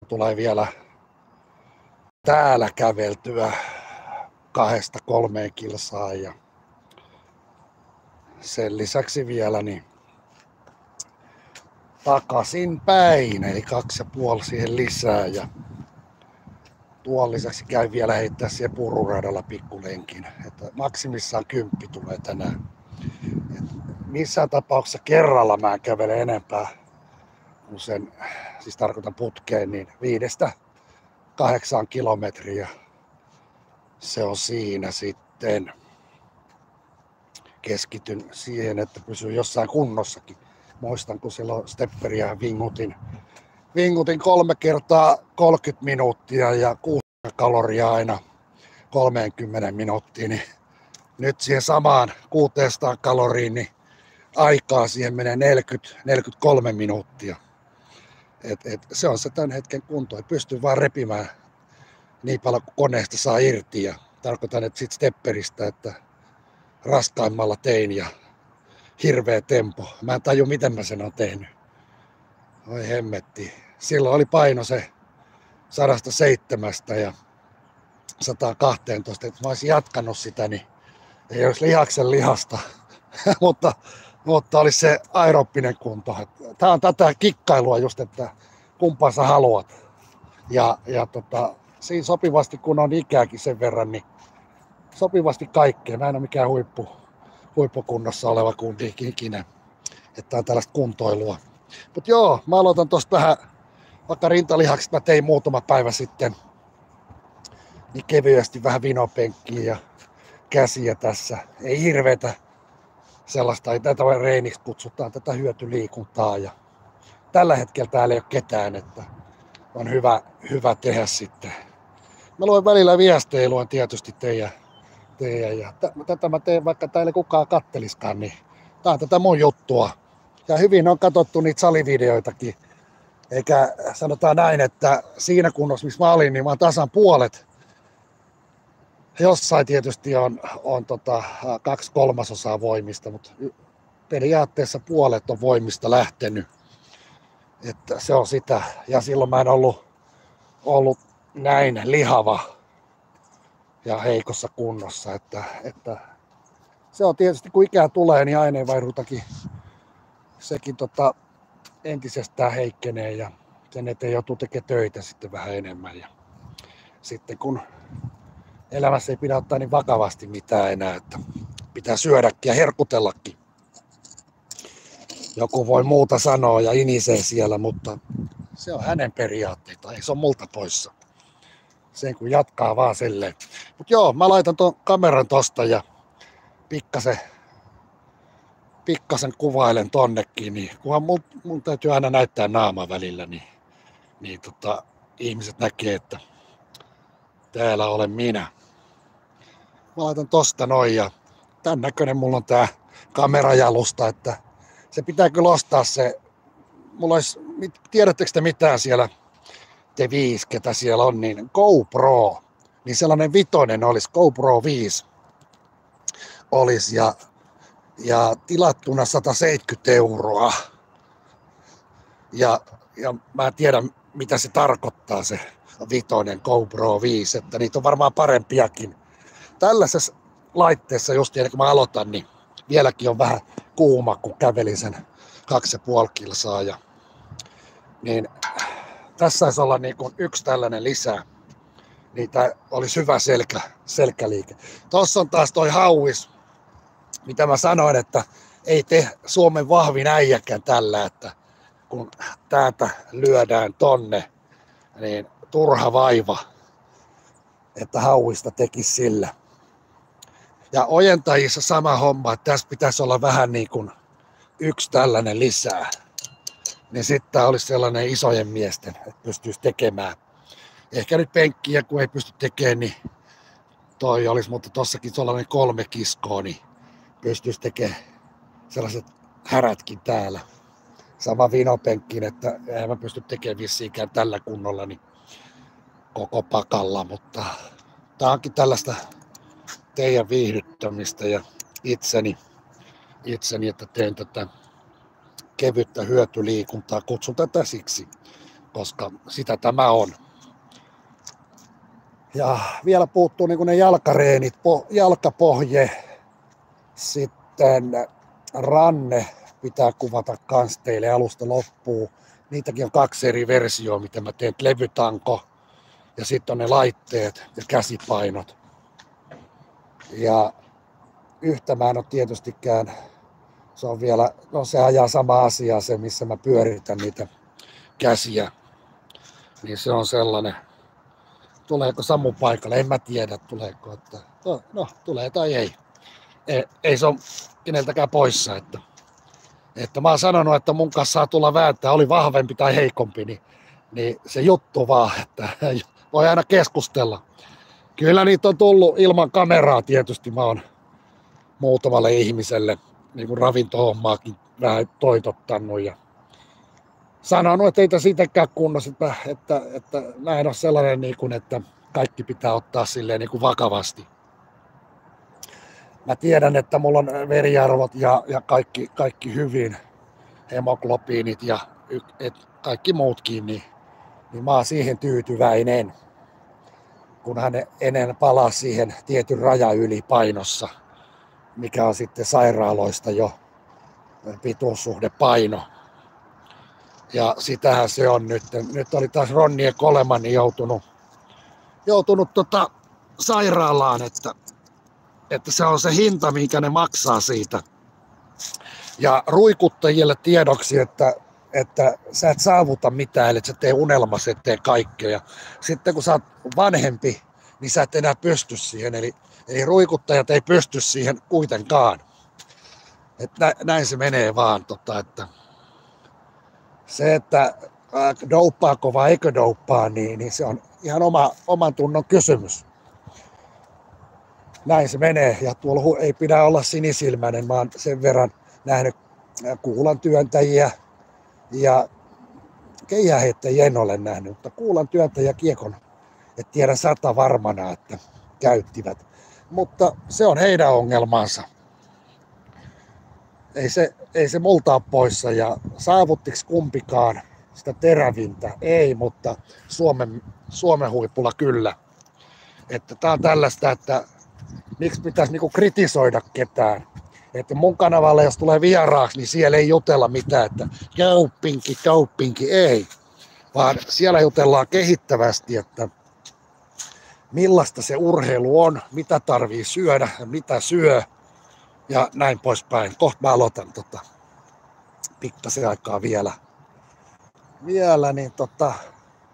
tulee vielä täällä käveltyä 2-3 kilsaa ja sen lisäksi vielä niin takaisin päin, eli 2,5 siihen lisää ja tuon lisäksi käy vielä heittää siihen pururadalla pikkulenkin, että maksimissaan 10 tulee tänään. Et missään tapauksessa kerralla mä en kävele enempää kuin sen, siis tarkoitan putkeen, niin 5-8 kilometriä. Se on siinä sitten. Keskityn siihen, että pysyy jossain kunnossakin. Muistan, kun silloin stepperiä vingutin 3 kertaa 30 minuuttia ja 6 kaloria aina 30 minuuttiin. Niin nyt siihen samaan 600 kaloriin niin aikaa siihen menee 40-43 minuuttia. Se on se tämän hetken kunto, että pystyy vaan repimään niin paljon kuin koneesta saa irti. Ja tarkoitan, että sit stepperistä, että raskaimmalla tein ja hirveä tempo. Mä en taju, miten mä sen oon tehnyt. Oi hemmetti. Silloin oli paino se 107 ja 112. Että mä olisin jatkanut sitä, niin ei olisi lihaksen lihasta. mutta olisi se aerooppinen kunto. Tää on tätä kikkailua just, että kumpaa sä haluat. Ja siinä sopivasti, kun on ikääkin sen verran, niin sopivasti kaikkea. Mä en ole mikään huippukunnossa oleva kundi ikinä. Että on tällaista kuntoilua. Mutta joo, mä aloitan tosta vähän, vaikka rintalihakset mä tein muutama päivä sitten, niin kevyesti vähän vinopenkkiä ja käsiä tässä. Ei hirveetä sellaista, ei tätä reeniksi kutsutaan, tätä hyötyliikuntaa. Ja tällä hetkellä täällä ei ole ketään, että on hyvä tehdä sitten. Mä luen välillä viestejä, luen tietysti teidän ja tätä mä teen, vaikka täällä kukaan katteliskaan, niin tää on tätä mun juttua. Ja hyvin on katsottu niitä salivideoitakin. Eikä sanotaan näin, että siinä kunnossa, missä mä olin, niin mä oon tasan puolet. Jossain tietysti on 2/3 voimista, mutta periaatteessa puolet on voimista lähtenyt. Että se on sitä. Ja silloin mä en ollut näin lihava ja heikossa kunnossa. Että se on tietysti, kun ikää tulee, niin aineenvaihduntakin sekin entisestään heikkenee ja sen eteen joutuu tekemään töitä sitten vähän enemmän. Ja sitten kun elämässä ei pidä ottaa niin vakavasti mitään enää, että pitää syödäkin ja herkutellakin. Joku voi muuta sanoa ja inisee siellä, mutta se on hänen periaatteita, ei se on multa poissa. Sen kun jatkaa vaan silleen. Mut joo, mä laitan ton kameran tosta ja pikkasen kuvailen tonnekin, niin kunhan mun täytyy aina näyttää naama välillä, niin ihmiset näkee, että täällä olen minä. Mä laitan tosta noin ja tän näköinen mulla on tää kamerajalusta, että se pitää kyllä ostaa se. Mulla olisi, tiedättekö te mitään siellä, te 5, ketä siellä on, niin GoPro, niin sellainen 5 olisi, GoPro 5 olisi ja tilattuna 170 €. Ja mä en tiedä, mitä se tarkoittaa se 5, GoPro 5, että niitä on varmaan parempiakin. Tällaisessa laitteessa just ennen kuin mä aloitan, niin vieläkin on vähän kuuma, kun kävelin sen 2,5 kilsaa. Niin tässä saisi olla niin kuin 1 tällainen lisää. Niitä olisi hyvä selkäliike. Tuossa on taas toi hauis, mitä mä sanoin, että ei tee Suomen vahvin äijäkään tällä, että kun täältä lyödään tonne, niin turha vaiva, että hauista tekisi sillä. Ja ojentajissa sama homma, että tässä pitäisi olla vähän niin kuin 1 tällainen lisää. Niin sitten tämä olisi sellainen isojen miesten, että pystyisi tekemään. Ehkä nyt penkkiä, kun ei pysty tekemään, niin toi olisi, mutta tossakin sellainen 3 kiskoa, niin pystyisi tekemään sellaiset härätkin täällä. Sama vinopenkkiin, että en mä pysty tekemään vissiinkään tällä kunnolla niin koko pakalla, mutta tää onkin tällaista teidän viihdyttämistä ja itseni, että teen tätä kevyttä hyötyliikuntaa, kutsun tätä siksi. koska sitä tämä on. Ja vielä puuttuu niin kuin ne jalkareenit, jalkapohje, sitten ranne pitää kuvata kans teille alusta loppuun. Niitäkin on 2 eri versioa, mitä mä teen, levytanko ja sitten on ne laitteet ja käsipainot. Ja yhtä mä en ole tietystikään, se on vielä, no se ajaa sama asia se, missä mä pyöritän niitä käsiä. Niin se on sellainen, tuleeko Samu paikalle, en mä tiedä tuleeko, että no tulee tai ei. Ei se ole keneltäkään poissa, että mä oon sanonut, että mun kanssa saa tulla vääntää, oli vahvempi tai heikompi, niin se juttu vaan, että voi aina keskustella. Kyllä niitä on tullut ilman kameraa tietysti, mä oon muutamalle ihmiselle niin kuin ravintohommaakin vähän toitottanut ja sanonut, että ei tässä itsekään kunnossa, että näin on sellainen, niin kuin, että kaikki pitää ottaa silleen niin kuin vakavasti. Mä tiedän, että mulla on veriarvot ja kaikki hyvin, hemoglobiinit ja kaikki muutkin, niin mä oon siihen tyytyväinen, kun hän ennen palaa siihen tietyn raja yli painossa, mikä on sitten sairaaloista jo pituussuhdepaino. Ja sitähän se on nyt. Nyt oli taas Ronnie Coleman joutunut sairaalaan, että se on se hinta, minkä ne maksaa siitä. Ja ruikuttajille tiedoksi, että sä et saavuta mitään, eli sä tee unelmasi, et tee kaikkea. Ja sitten kun sä oot vanhempi, niin sä et enää pysty siihen. Eli ruikuttajat ei pysty siihen kuitenkaan. Että näin se menee vaan. Että se, että douppaako vai eikö douppaa, niin se on ihan oman tunnon kysymys. Näin se menee. Ja tuolla ei pidä olla sinisilmäinen. Mä oon sen verran nähnyt kuulan työntäjiä ja keihäänheittäjiä en ole nähnyt, mutta kuulan työntäjiä kiekon, et tiedä 100 varmana, että käyttivät. Mutta se on heidän ongelmansa. Ei se multa ole poissa ja saavuttiks kumpikaan sitä terävintä? Ei, mutta Suomen huipulla kyllä. Että tää on tällaista, että miksi pitäisi niinku kritisoida ketään. Että mun kanavalle, jos tulee vieraaksi, niin siellä ei jutella mitään, että kauppinki, ei. Vaan siellä jutellaan kehittävästi, että millaista se urheilu on, mitä tarvii syödä ja mitä syö ja näin poispäin. Kohta mä aloitan pikkasen aikaa vielä niin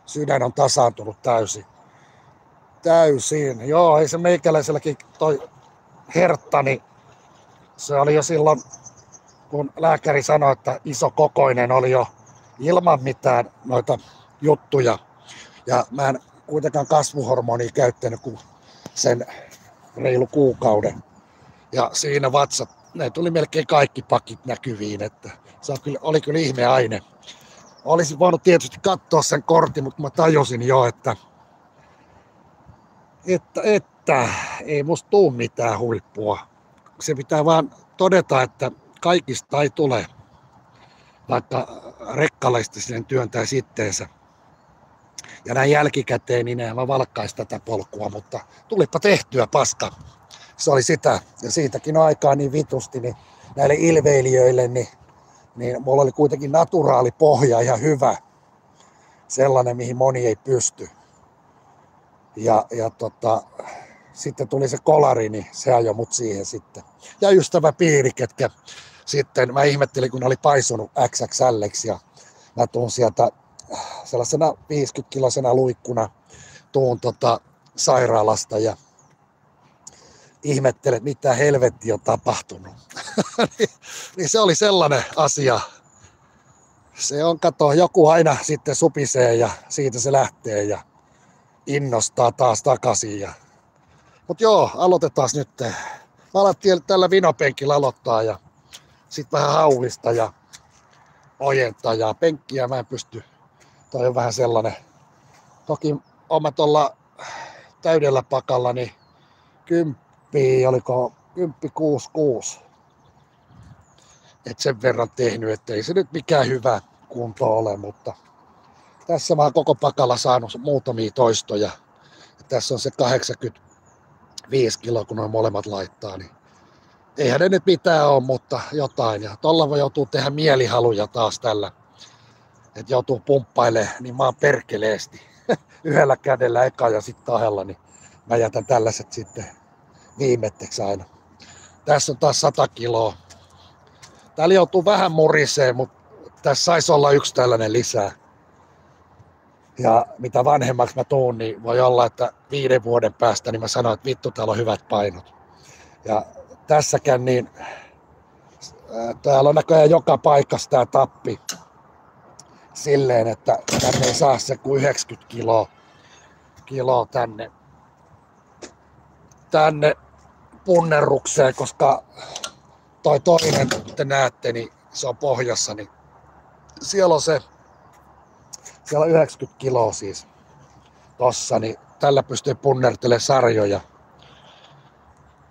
sydän on tasaantunut täysin. Joo, ei se meikäläiselläkin toi herttani, se oli jo silloin, kun lääkäri sanoi, että isokokoinen oli jo ilman mitään noita juttuja. Ja mä en kuitenkaan kasvuhormonia käyttänyt kuin sen reilu kuukauden. Ja siinä vatsat, ne tuli melkein kaikki pakit näkyviin, että se oli kyllä ihme aine. Olisin voinut tietysti katsoa sen kortin, mutta mä tajusin jo, että ei musta tuu mitään huippua. Se pitää vaan todeta, että kaikista ei tule, vaikka rekkalaista sen työntäisi itteensä. Ja näin jälkikäteen, niin en mä valkkaisi tätä polkua, mutta tulipa tehtyä paska. Se oli sitä, ja siitäkin on aikaa niin vitusti, niin näille ilveilijöille, niin mulla oli kuitenkin naturaali pohja ihan hyvä. Sellainen, mihin moni ei pysty. Ja sitten tuli se kolari, niin se ajoi mut siihen sitten. Ja ystäväpiiri, ketkä sitten, mä ihmettelin, kun ne oli paisunut XXL:ksi ja mä tuun sieltä sellaisena 50-kilosena luikkuna tuun sairaalasta ja ihmettelen, että mitä helvetti on tapahtunut. niin se oli sellainen asia. Se on, kato, joku aina sitten supisee ja siitä se lähtee ja innostaa taas takaisin. Mut joo, aloitetaan nyt. Mä alettiin tällä vinopenkillä aloittaa ja sitten vähän hauista ja ojentaa ja penkkiä mä en pysty. Toi on vähän sellainen. Toki oon mä tuolla täydellä pakalla niin 10, oliko 10,66. Et sen verran tehnyt, ettei se nyt mikään hyvä kunto ole, mutta Tässä mä oon koko pakalla saanut muutamia toistoja. Tässä on se 85 kiloa, kun on molemmat laittaa. Niin eihän ne nyt mitään ole, mutta jotain. Ja tolla voi joutua tehdä mielihaluja taas tällä. Että joutuu pumppailemaan, niin mä oon perkeleesti. Yhdellä kädellä eka ja sitten kahdella, niin mä jätän tällaiset sitten viimetteksi aina. Tässä on taas 100 kiloa. Täällä joutuu vähän muriseen, mutta tässä saisi olla yksi tällainen lisää. Ja mitä vanhemmaksi mä tuun, niin voi olla, että 5 vuoden päästä niin mä sanon, että vittu, täällä on hyvät painot. Ja tässäkään niin, täällä on näköjään joka paikassa tää tappi silleen, että tänne ei saa se kuin 90 kiloa tänne punnerrukseen, koska toi toinen, te näette, niin se on pohjassa, niin siellä on 90 kiloa siis tossa, niin tällä pystyy punnertelemaan sarjoja.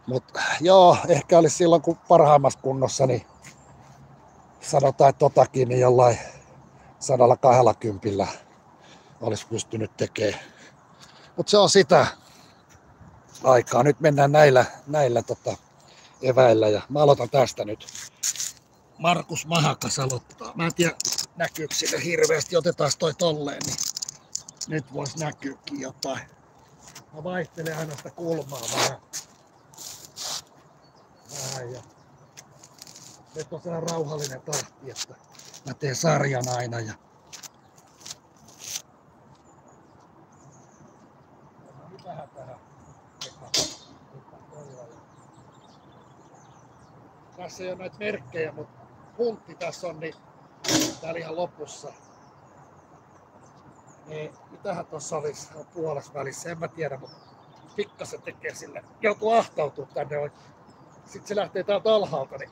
Mut joo, ehkä olisi silloin kun parhaimmassa kunnossa, niin sanotaan, että totakin niin jollain 120 olisi pystynyt tekemään. Mut se on sitä aikaa. Nyt mennään näillä eväillä ja mä aloitan tästä nyt. Markus Mahakas aloittaa. Mä en tiedä näkyykö sille hirveästi. Otetaan toi tolleen, niin nyt vois näkyykin jotain. Mä vaihtelen aina sitä kulmaa vähän. Ja nyt on sellainen rauhallinen tahti, että mä teen sarjan aina. Ja vähän tähän. Tässä ei ole näitä merkkejä, mutta puntti tässä on, niin täällä ihan lopussa. Niin, mitähän tuossa olisi puolessa välissä, en mä tiedä, mutta pikkasen tekee sille. Joutuu ahtautua tänne oikein. Sitten se lähtee täältä alhaalta, niin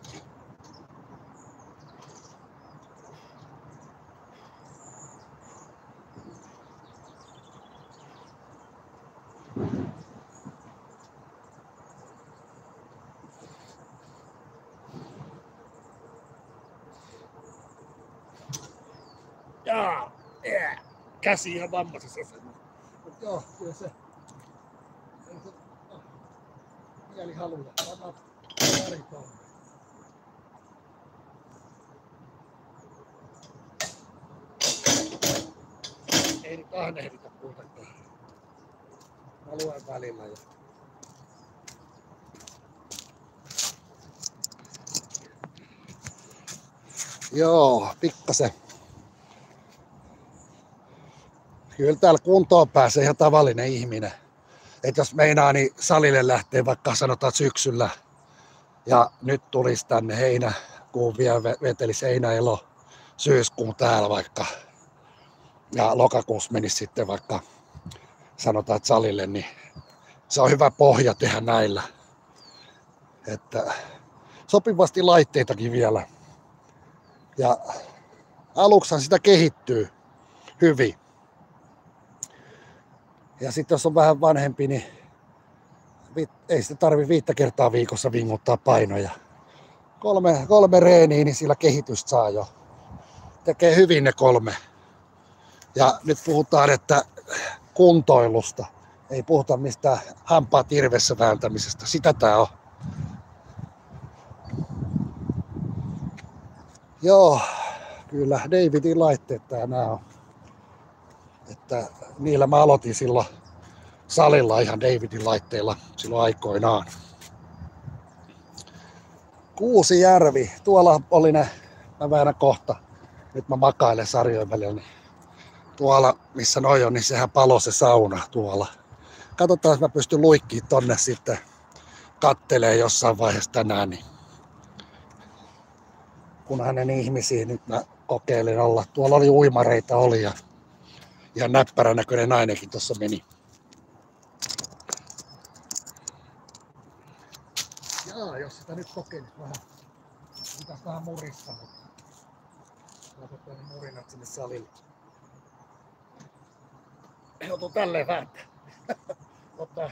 käsi ihan vammaisessa asemassa. Mutta joo, kyllä se mieli haluja. Pannaan paritaan. Ei nyt ahnehdita kuitenkaan. Mä luen välillä. Joo, pikkasen. Kyllä täällä kuntoon pääsee ihan tavallinen ihminen. Et jos meinaa, niin salille lähtee vaikka sanotaan syksyllä. Ja nyt tulisi tänne heinäkuun vielä vetelisi heinäelo syyskuun täällä vaikka. Ja lokakuussa menisi sitten vaikka sanotaan että salille, niin se on hyvä pohja tehdä näillä. Että sopivasti laitteitakin vielä. Ja aluksihan sitä kehittyy hyvin. Ja sitten jos on vähän vanhempi, niin ei sitä tarvi 5 kertaa viikossa vinguttaa painoja. 3 reeniä, niin sillä kehitystä saa jo. Tekee hyvin ne 3. Ja nyt puhutaan, että kuntoilusta. Ei puhuta mistään hampaa tirvessä vääntämisestä. Sitä tää on. Joo, kyllä Davidin laitteet nää on. Että niillä mä aloitin silloin salilla ihan Davidin laitteilla silloin aikoinaan. Kuusijärvi. Tuolla oli ne, mä väännän kohta. Nyt mä makailen sarjojen välillä. Niin tuolla missä noi on, niin sehän palo se sauna tuolla. Katsotaan, jos mä pystyn luikkiin tonne sitten kattelee jossain vaiheessa tänään. Niin kun hänen ihmisiä nyt mä kokeilin olla. Tuolla oli uimareita ja ihan näppärän näköinen nainenkin tuossa meni. Jaa, jos sitä nyt kokeilis vähän. Pitäis vähän murista, mutta laitetaan ne murinat sinne salille. Joutuu tälleen vääntää. Ottaa.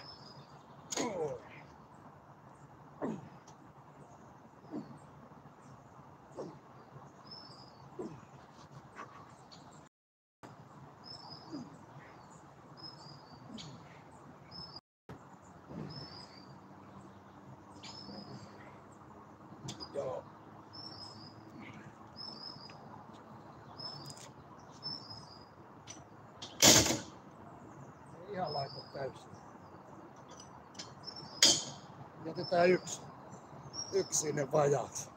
Ihan laita täysin. Jätetään yksi sinne vajaaksi.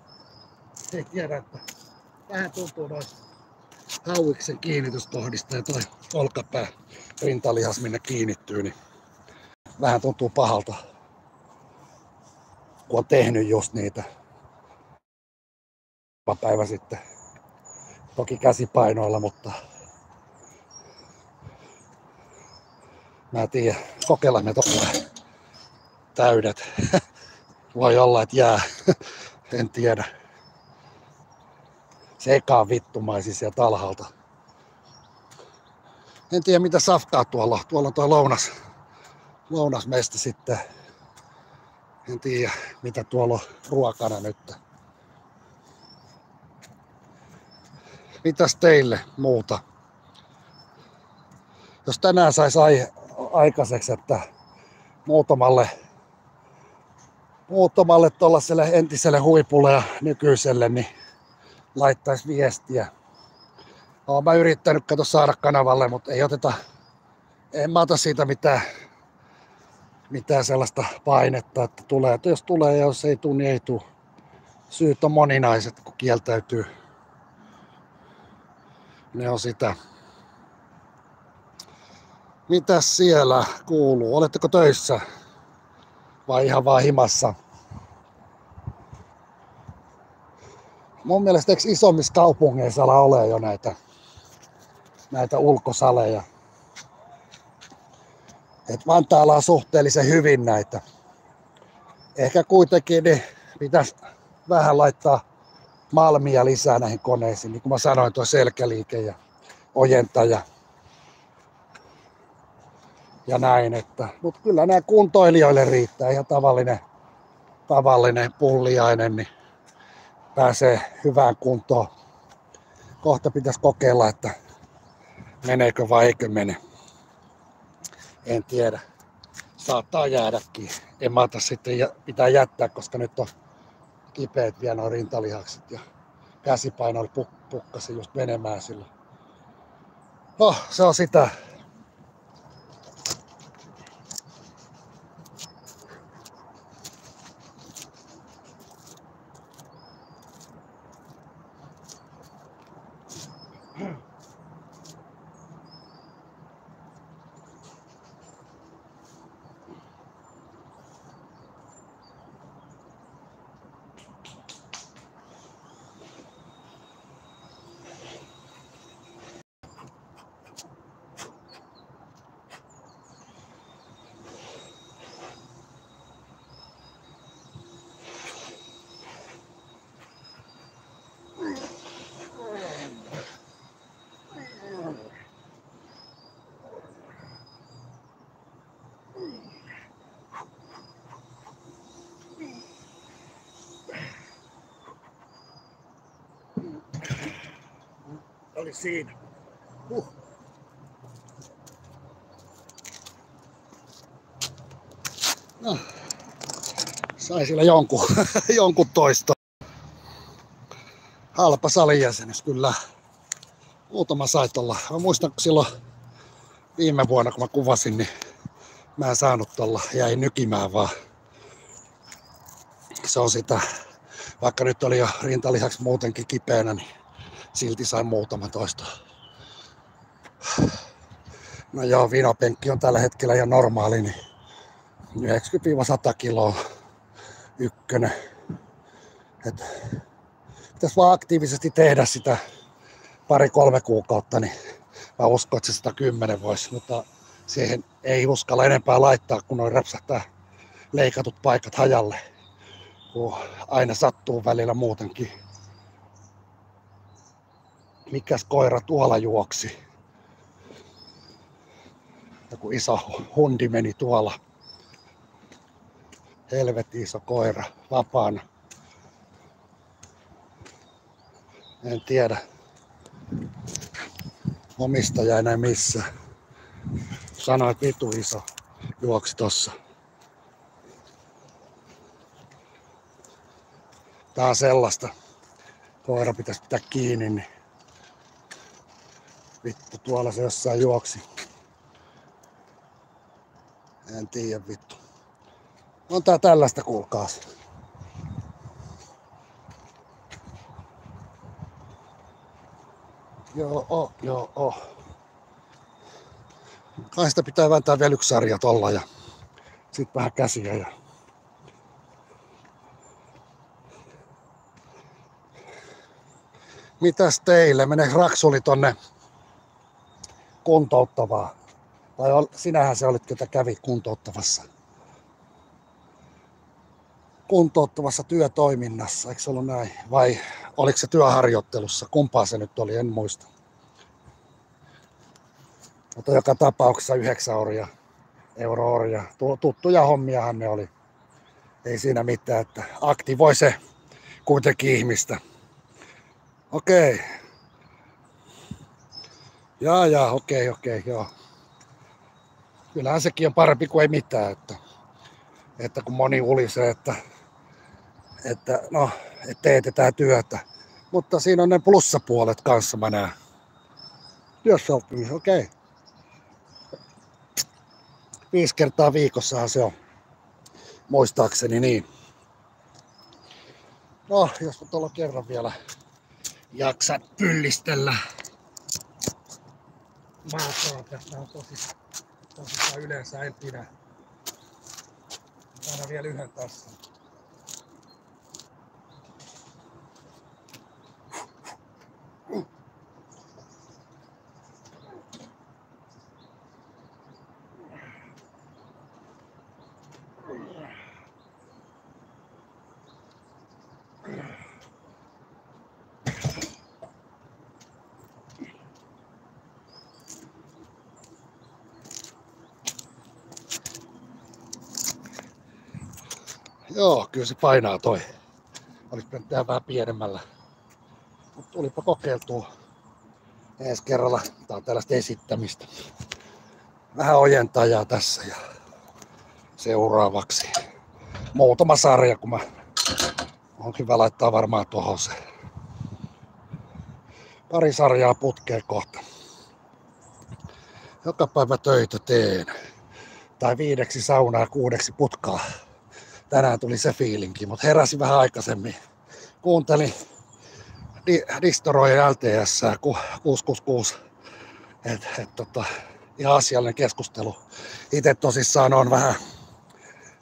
Ei tiedä, että vähän tuntuu noista hauiksen kiinnityskohdista ja toi olkapää rintalihas minne kiinnittyy, niin vähän tuntuu pahalta, kun on tehnyt just niitä päivä sitten. Toki käsipainoilla, mutta mä en tiedä, kokeillaan me tuolla täydet. Voi olla, että jää, en tiedä. Sekaan vittumaisia sieltä alhaalta. En tiedä mitä safkaa tuolla. Tuolla on tuo lounasmesta sitten. En tiedä mitä tuolla on ruokana nyt. Mitäs teille muuta? Jos tänään sais aikaiseksi, että muutamalle tollaselle entiselle huipulle ja nykyiselle, niin laittaisi viestiä. Olen mä yrittänyt saada kanavalle, mutta en mä ota siitä mitään sellaista painetta, että tulee. Että jos tulee ja jos ei tule, niin ei tule. Syyt on moninaiset, kun kieltäytyy. Ne on sitä. Mitäs siellä kuuluu? Oletteko töissä? Vai ihan vaan himassa? Mun mielestä eikö isommissa kaupungeissa ala ole jo näitä ulkosaleja? Et Vantaalla on suhteellisen hyvin näitä. Ehkä kuitenkin niin pitäisi vähän laittaa malmia lisää näihin koneisiin. Niin kuin mä sanoin, tuo selkäliike ja ojentaja ja näin. Mutta kyllä nämä kuntoilijoille riittää. Ihan tavallinen pulliainen niin pääsee hyvään kuntoon. Kohta pitäisi kokeilla, että meneekö vai eikö mene. En tiedä. Saattaa jäädäkin. En mä ota sitten pitää jättää, koska nyt on kipeät vielä nuo rintalihakset ja käsipaino pukkasi just menemään sillä. Se on sitä. Oli siinä. No, sai sillä jonkun toista. Halpa salijäsenyys kyllä. Muutama sai olla. Mä muistan, kun silloin viime vuonna, kun mä kuvasin, niin mä en saanut tuolla. Jäin nykimään vaan. Se on sitä. Vaikka nyt oli jo rintalihaksi muutenkin kipeänä, niin silti sain muutama toista. No joo, vinopenkki on tällä hetkellä ihan normaali, niin 90-100 kiloa ykkönen. Pitäisi vaan aktiivisesti tehdä sitä 2-3 kuukautta, niin mä uskon, että se 110 voisi, mutta siihen ei uskalla enempää laittaa, kun noin räpsähtää leikatut paikat hajalle, kun aina sattuu välillä muutenkin. Mikäs koira tuolla juoksi? Joku iso hundi meni tuolla. Helvetin iso koira, vapaana. En tiedä. Omistaja enää missään. Sanoin, että vitu iso juoksi tossa. Tää on sellaista. Koira pitäisi pitää kiinni, niin vittu tuolla se jossain juoksi. En tiedä vittu. On tää tällaista kuulkaas. Joo. Kai sitä pitää vääntää vielä yksi sarja tolla ja sit vähän käsiä ja... Mitäs teille? Meneekö Raksuli tonne kuntouttavaan? Tai sinähän se olit, ketä kävi kuntouttavassa työtoiminnassa, eikö se ollut näin? Vai oliko se työharjoittelussa? Kumpaa se nyt oli, en muista. Mutta joka tapauksessa 9 euro-orja. Tuttuja hommiahan ne oli. Ei siinä mitään, että aktivoi se kuitenkin ihmistä. Okei. Okei, joo. Kyllähän sekin on parempi kuin ei mitään, että kun moni ulisee, että teetetään työtä. Mutta siinä on ne plussapuolet kanssa, mä näen. Työssäoppimis, okei. 5 kertaa viikossahan se on, muistaakseni niin. No, jos mä tuolla kerran vielä jaksan pyllistellä. Maatoa, tästä on tosissaan yleensä en pidä. Aina vielä yhden tässä. Joo, kyllä se painaa toi. Olisi pitänyt tehdä vähän pienemmällä. Mutta tulipa kokeiltua ensi kerralla. Tää on tällaista esittämistä. Vähän ojentajaa tässä ja seuraavaksi muutama sarja, kun on hyvä laittaa varmaan tuohon se. Pari sarjaa putkeen kohta. Joka päivä töitä teen. Tai 5 saunaa ja 6 putkaa. Tänään tuli se fiilinki, mutta heräsin vähän aikaisemmin. Kuuntelin Distorojen LTS 666. Ihan asiallinen keskustelu. Itse tosissaan on vähän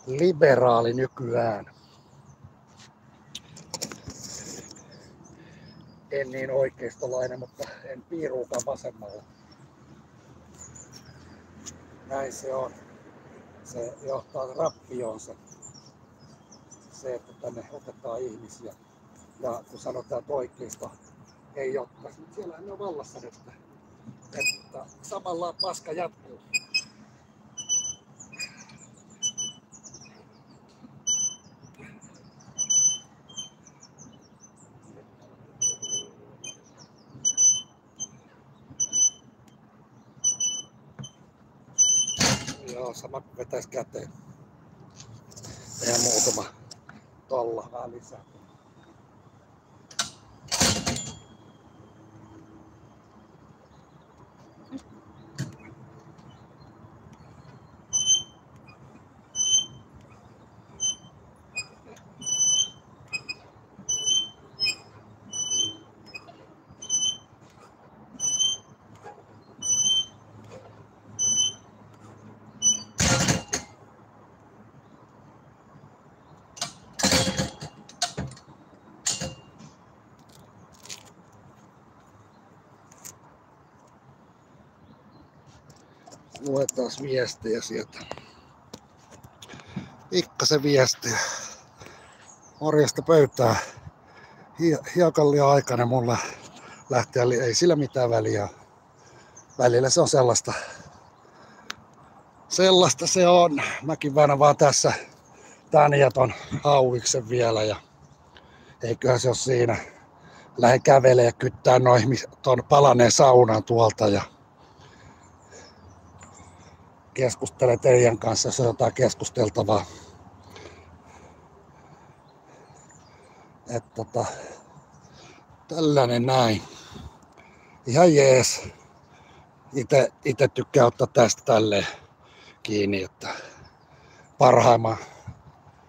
liberaali nykyään. En niin oikeistolainen, mutta en piiruukaan vasemmalla. Näin se on. Se johtaa rappioon se, että tänne otetaan ihmisiä. Ja kun sanotaan, että oikeisto ei ottaisi, niin siellähän ne on vallassa nyt. Että samalla paska jatkuu. Joo, sama kuin vetäisi käteen. Tehdään muutama tolla vähän lisää. Luetaan viestejä sieltä. Pikkasen viestejä. Morjesta pöytää. Hiekan liian aikainen mulla lähteä, ei sillä mitään väliä. Välillä se on sellaista. Sellaista se on. Mäkin väännän vaan tässä tän ja ton hauiksen vielä ja eiköhän se ole siinä. Lähden kävelemään ja kyttää ton palaneen saunan tuolta ja keskustele teidän kanssa, jos on jotain keskusteltavaa. Tällainen näin. Ihan jees. Ite tykkää ottaa tästä tälleen kiinni, että parhaimman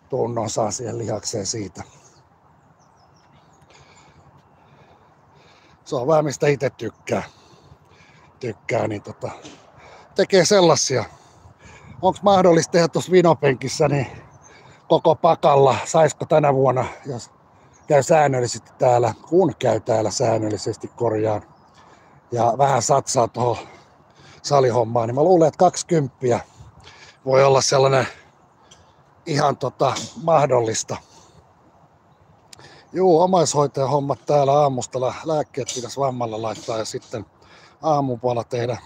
tunnon saa siihen lihakseen siitä. Se on vähän mistä itse tykkää niin tekee sellaisia. Onko mahdollista tehdä tuossa vinopenkissä niin koko pakalla? Saisiko tänä vuonna, jos käy säännöllisesti täällä, kun käy täällä säännöllisesti korjaan ja vähän satsaa tuohon salihommaan, niin mä luulen, että 20 voi olla sellainen ihan mahdollista. Juu, omaishoitajan hommat täällä aamusta, lääkkeet pitäisi vammalla laittaa ja sitten aamupuolella tehdä.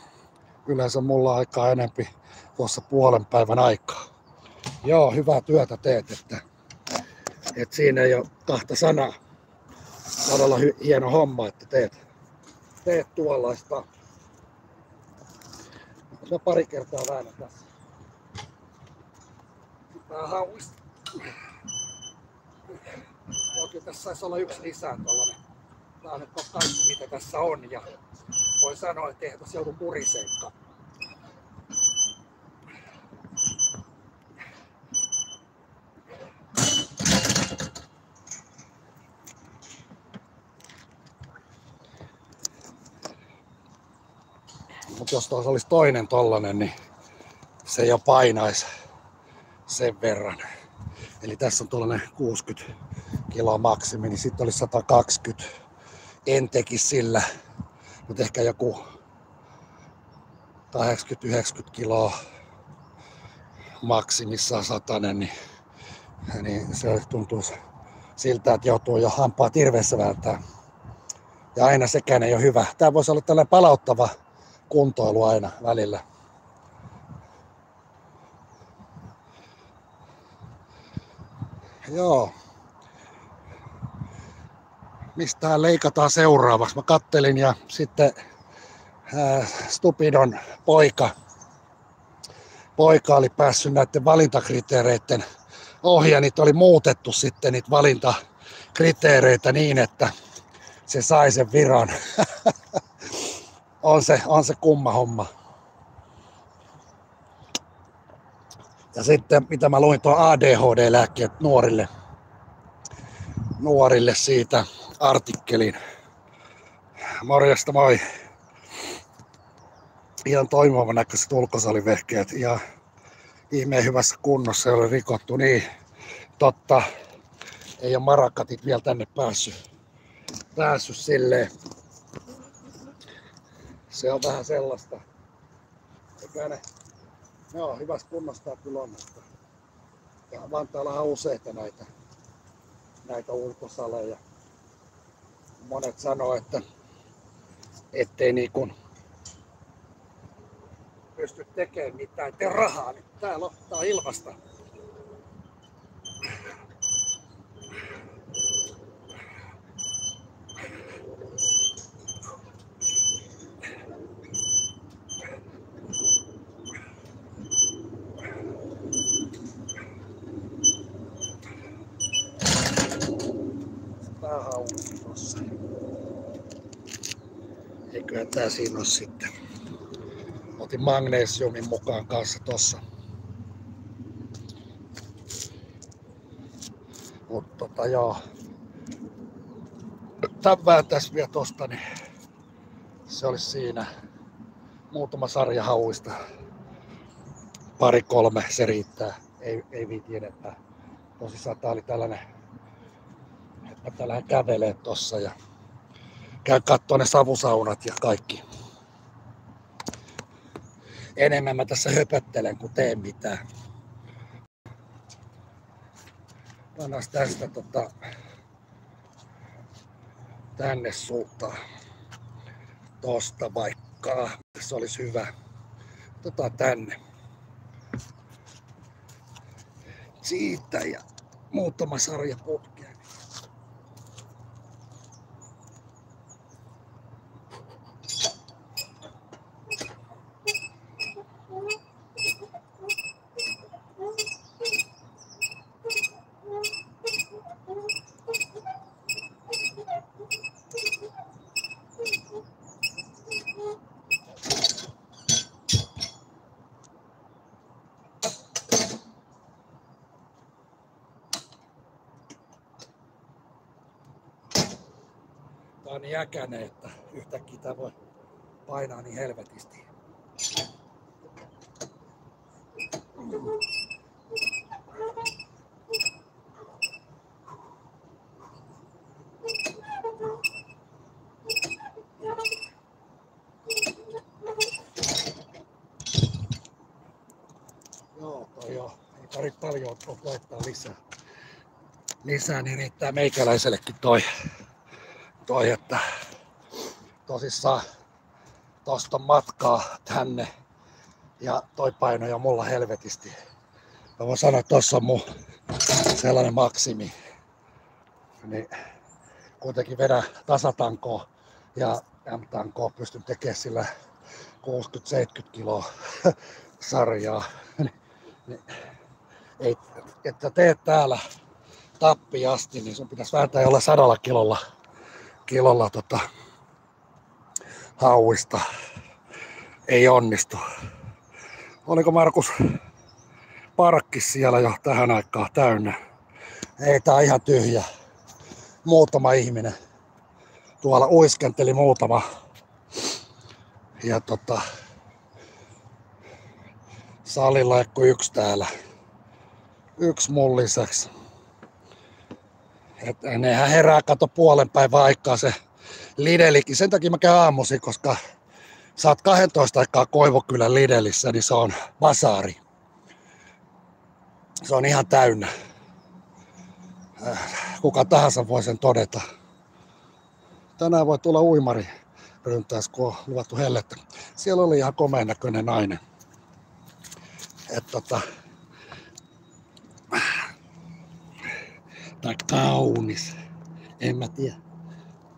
Yleensä mulla on aikaa enempi tuossa puolen päivän aikaa. Joo, hyvää työtä teet, että siinä ei ole kahta sanaa. Todella hieno homma, että teet tuollaista. Mä pari kertaa väännän tässä. Tää hauista. Kyllä tässä saisi olla yksi lisää tollanen. Tää on nyt kaikki mitä tässä on ja voi sanoa, että eihän tässä joudu muriseikkaan. Mutta jos tuossa olisi toinen tollanen, niin se jo painaisi sen verran. Eli tässä on tuollainen 60 kiloa maksimi, niin sitten olisi 120. En tekisi sillä, mutta ehkä joku 80-90 kiloa maksimissaan 100, niin se tuntuisi siltä, että joutuu jo hampaa tirveessä vääntää. Ja aina sekään ei ole hyvä. Tämä voisi olla tällainen palauttava kuntoilu aina välillä. Joo. Mistä leikataan seuraavaksi? Mä kattelin ja sitten Stupidon poika oli päässyt näiden valintakriteereiden ohi ja niitä oli muutettu sitten niitä valintakriteereitä niin, että se sai sen viran. on se kumma homma. Ja sitten mitä mä luin tuon ADHD-lääkkeet nuorille siitä artikkelin. Morjesta moi. Ihan toimivan näköiset ulkosalivehkeet ja ihmeen hyvässä kunnossa, ei ole rikottu. Niin totta, ei ole marakatit vielä tänne päässyt silleen. Se on vähän sellaista. Eikä ne on hyvässä kunnossa kyllä on. Ja Vantaallahan on useita näitä ulkosaleja. Monet sanoo, että ettei niin kuin pysty tekemään mitään, ettei rahaa, niin tää on ilmasta. Tää hauki tossa. Eiköhän tää siinä ole sitten. Otin magnesiumin mukaan kanssa tossa. Mutta joo. Tän vääntäis vielä tosta, niin se olisi siinä. Muutama sarja hauista. 2-3 se riittää. Ei viiti enempää. Tosissaan tää oli tällainen, että mä lähden kävelee tossa ja käyn kattoo ne savusaunat ja kaikki. Enemmän mä tässä höpöttelen kuin teen mitään. Pannas tästä tänne suuntaan. Tosta vaikka. Se olisi hyvä. Tänne. Siitä ja muutama sarja putkeen. on niin äkäinen, että yhtäkkiä tää voi painaa niin helvetisti. Joo, ei tarvitse paljon koettaa lisää, niin riittää meikäläisellekin toi, että tosissaan tosta on matkaa tänne ja toi paino jo mulla helvetisti. Mä voin sanoa, että tossa on mun sellainen maksimi. Niin kuitenkin vedän tasatankoa ja M-tankoa pystyn tekemään sillä 60-70 kiloa sarjaa. Ei, että teet täällä tappiin asti, niin sun pitäisi vääntää jollain 100 kilolla hauista. Ei onnistu. Oliko Markus parkki siellä jo tähän aikaan täynnä? Ei, tää on ihan tyhjä. Muutama ihminen. Tuolla uiskenteli muutama. Ja salilla ei kuin yksi täällä. Yksi mun lisäksi. Et nehän herää kato puolen päivän aikaa se Lidelikin. Sen takia mä käyn aamuisin, koska sä oot 12 aikaa Koivukylän Lidelissä, niin se on basaari. Se on ihan täynnä. Kuka tahansa voi sen todeta. Tänään voi tulla uimari ryntäys, kun on luvattu hellettä. Siellä oli ihan komeen näköinen nainen. Tai kaunis. En mä tiedä,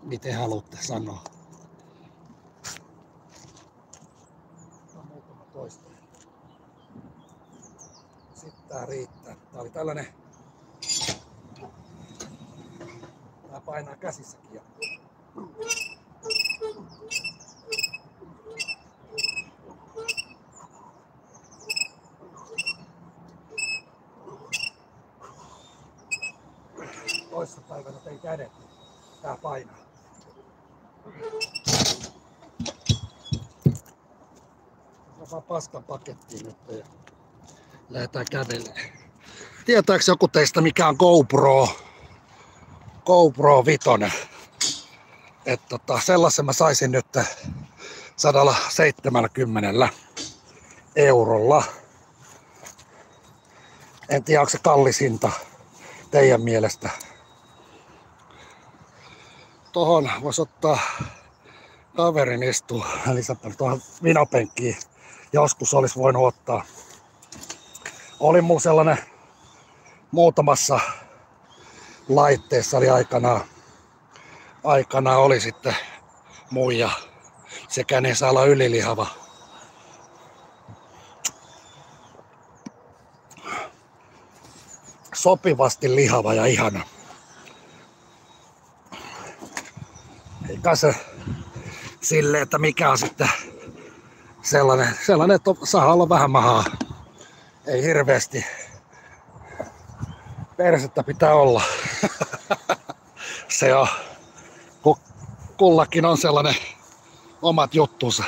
miten haluatte sanoa. Muutama toista. Sitten tää riittää. Tää oli tällainen. Tää painaa käsissäkin. Ja toissa päivänä tein kädet. Tää painaa. Mä vaan paskan pakettiin nyt ja lähdetään kävelemään. Tietääks joku teistä mikä on GoPro 5? Sellaisen mä saisin nyt 170 eurolla. En tiedä onko se kallis hinta teidän mielestä. Tohon vois ottaa kaverin istua lisäpäin tuohon vinopenkkiin. Joskus olisi voinut ottaa. Oli mulla sellainen muutamassa laitteessa oli aikanaan oli sitten muija. Sekään ei saa olla ylilihava. Sopivasti lihava ja ihana. Eikä se silleen, että mikä on sitten sellainen että saa olla vähän mahaa. Ei hirveästi. Persettä pitää olla. Se on, kullakin on sellainen omat juttunsa.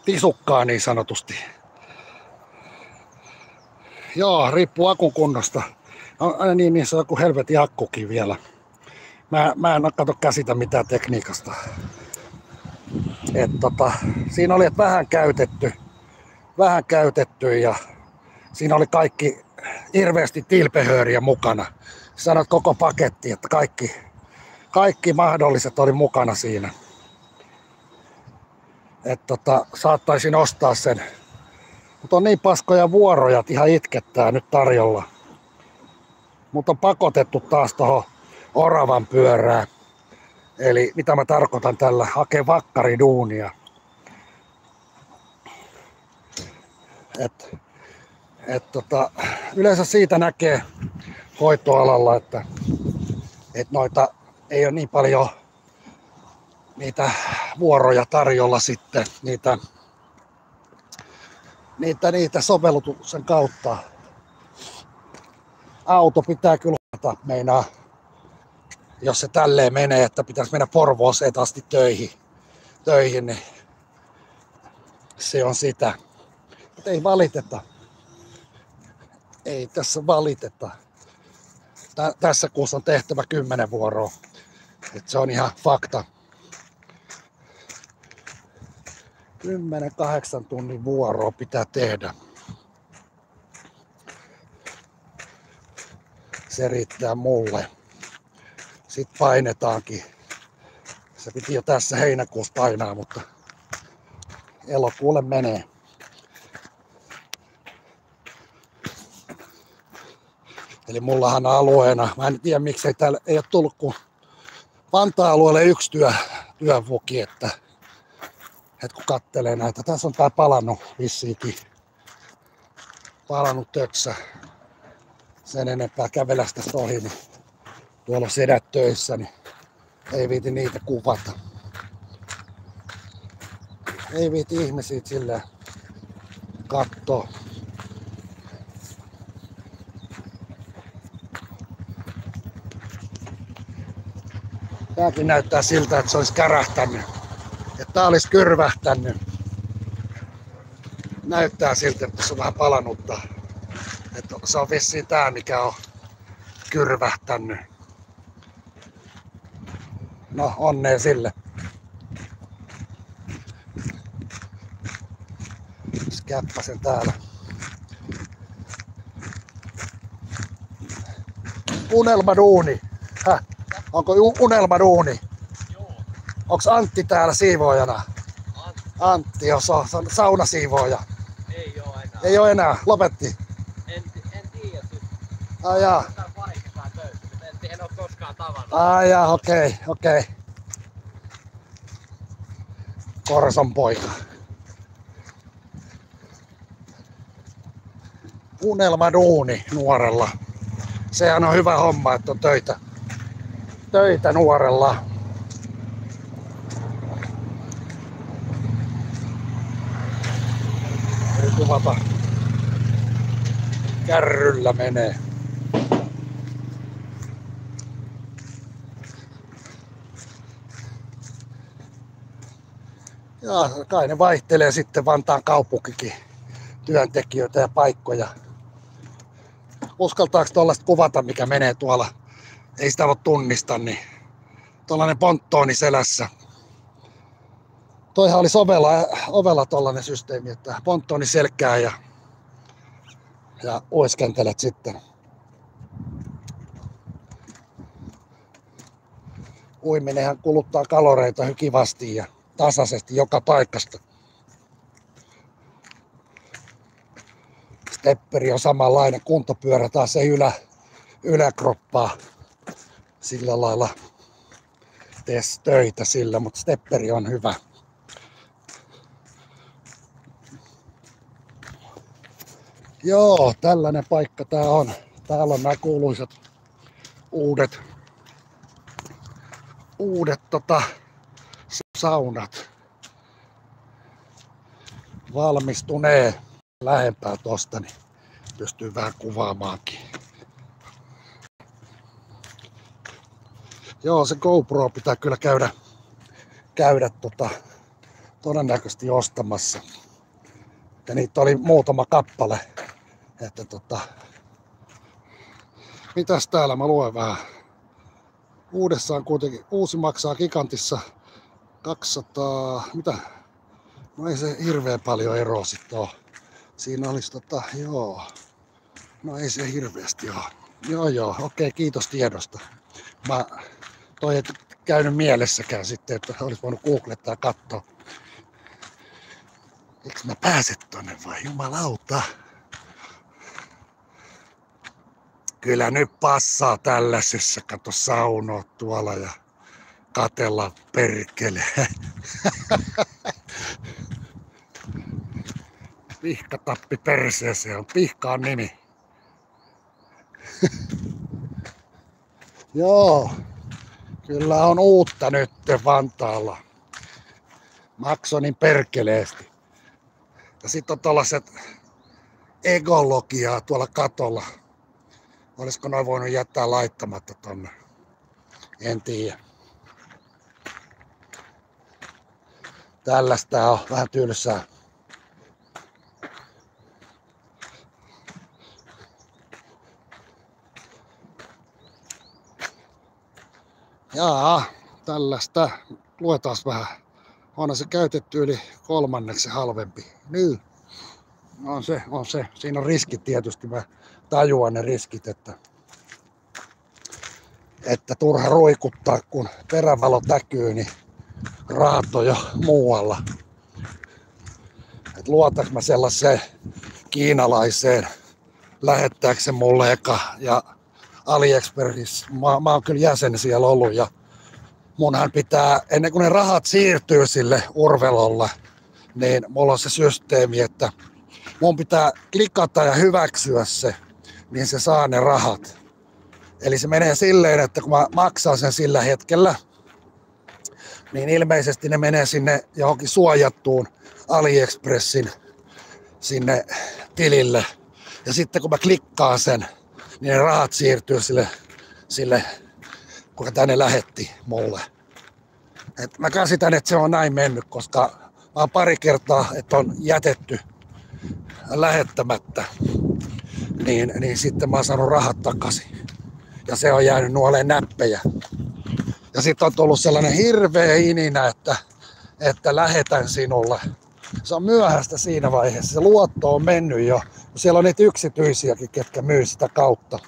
Tisukkaa niin sanotusti. Joo, riippuu akun kunnosta. Niin se on joku helvetin akkukin vielä. Mä en käsitä mitään tekniikasta. Siinä oli vähän käytetty ja siinä oli kaikki hirveästi tilpehööriä mukana. Sanot koko paketti, että kaikki mahdolliset oli mukana siinä. Saattaisin ostaa sen. Mutta on niin paskoja vuoroja, että ihan itkettää nyt tarjolla. Mutta on pakotettu taas tuohon oravan pyörään. Eli mitä mä tarkoitan tällä, hakee vakkariduunia. Yleensä siitä näkee hoitoalalla, että noita ei ole niin paljon niitä vuoroja tarjolla sitten, niitä sovellutuksen kautta. Auto pitää kyllä meinaa jos se tälleen menee, että pitäisi mennä Porvooseen asti töihin, niin se on sitä. Mutta ei valiteta. Ei tässä valiteta. Tässä kuussa on tehtävä 10 vuoroa. Et se on ihan fakta. 10-8 tunnin vuoroa pitää tehdä. Se riittää mulle. Sitten painetaankin. Se piti jo tässä heinäkuussa painaa, mutta elokuulle menee. Eli mullahan alueena, mä en tiedä miksei täällä ei ole tullut kuin Vantaa-alueelle yksi työvuki, että kun kattelee näitä. Tässä on tää palannut vissiinkin. Palannut töksä. Sen enempää kävellä tästä ohi, niin tuolla on sedät töissä, niin ei viiti niitä kuvata. Ei viiti ihmisiä silleen kattoo. Tääkin näyttää siltä, että se olisi kärähtänyt. Että tää olisi kyrvähtänyt. Näyttää siltä, että se on vähän palannutta. Että se on vissiin tää, mikä on kyrvähtänyt. No, onnea sille. Käppäsen täällä. Unelmaduuni. Häh? Onko unelmaduuni? Joo. Onks Antti täällä siivoojana? Antti, jos on saunasiivooja. Ei oo enää. Ei oo enää, lopetti. En tiedä. Ai jaa. Pari kertaa töissä, mutta en oo koskaan tavannut. Ai jaa, okei. Korson poika. Unelmaduuni nuorella. Sehän on hyvä homma, että on töitä nuorella. Ei kuvata. Kärryllä menee. Ja kai ne vaihtelee sitten Vantaan kaupunkikin työntekijöitä ja paikkoja. Uskaltaako tollaista kuvata, mikä menee tuolla? Ei sitä voi tunnistaa, niin tollanen ponttooni selässä. Toihan olisi ovella tollanen systeemi, että ponttooni selkää ja uiskentelet sitten. Uiminenhan kuluttaa kaloreita kivasti ja tasaisesti joka paikasta. Stepperi on samanlainen, kuntopyörä taas ei yläkroppaa sillä lailla tee töitä sillä, mutta stepperi on hyvä. Joo, tällainen paikka tää on. Täällä on nämä kuuluisat uudet saunat. Valmistunee lähempää tosta, niin pystyy vähän kuvaamaankin. Joo, se GoPro pitää kyllä käydä todennäköisesti ostamassa. Ja niitä oli muutama kappale. Että mitäs täällä mä luen vähän. Uudessaan kuitenkin, uusi maksaa Gigantissa 200, mitä? No ei se hirveän paljon eroa sit oo. Siinä olisi joo. No ei se hirveästi oo. Joo, okei, kiitos tiedosta. Toi ei käynyt mielessäkään sitten, että olisi voinut googlettaa ja katsoa. Eikö mä pääse tonne vai jumalauta? Kyllä nyt passaa tällaisessa, kato saunoa tuolla ja katella perkele. Pihkatappi perseeseen on, Pihka on nimi. Joo, kyllä on uutta nyt Vantaalla. Maksoi niin perkeleesti. Ja sit on tollaset egologiaa tuolla katolla. Olisiko noin voinut jättää laittamatta tonne? En tiedä. Tällaista on vähän tylsää. Jaa, tällaista. Luetaan vähän. Onhan se käytetty yli kolmanneksen halvempi. Niin. On se. Siinä on riskit tietysti. Mä tajuan ne riskit, että turha ruikuttaa, kun perävalo täkyy, niin rahat on jo muualla. Et luotaks mä sellaiseen kiinalaiseen lähettääkö se mulle eka ja AliExpress. Mä oon kyllä jäsen siellä ollut ja munhan pitää, ennen kuin ne rahat siirtyy sille Urvelolle, niin mulla on se systeemi, että mun pitää klikata ja hyväksyä se, niin se saa ne rahat. Eli se menee silleen, että kun mä maksan sen sillä hetkellä, niin ilmeisesti ne menee sinne johonkin suojattuun AliExpressin sinne tilille. Ja sitten kun mä klikkaan sen, niin ne rahat siirtyy sille kuka tänne lähetti mulle. Et mä käsitän, että se on näin mennyt, koska mä oon pari kertaa, että on jätetty lähettämättä, niin sitten mä oon saanut rahat takaisin. Ja se on jäänyt nuoleen näppejä. Ja sitten on tullut sellainen hirveä ininä, että lähetän sinulle. Se on myöhäistä siinä vaiheessa. Se luotto on mennyt jo. Siellä on niitä yksityisiäkin, ketkä myy sitä kautta.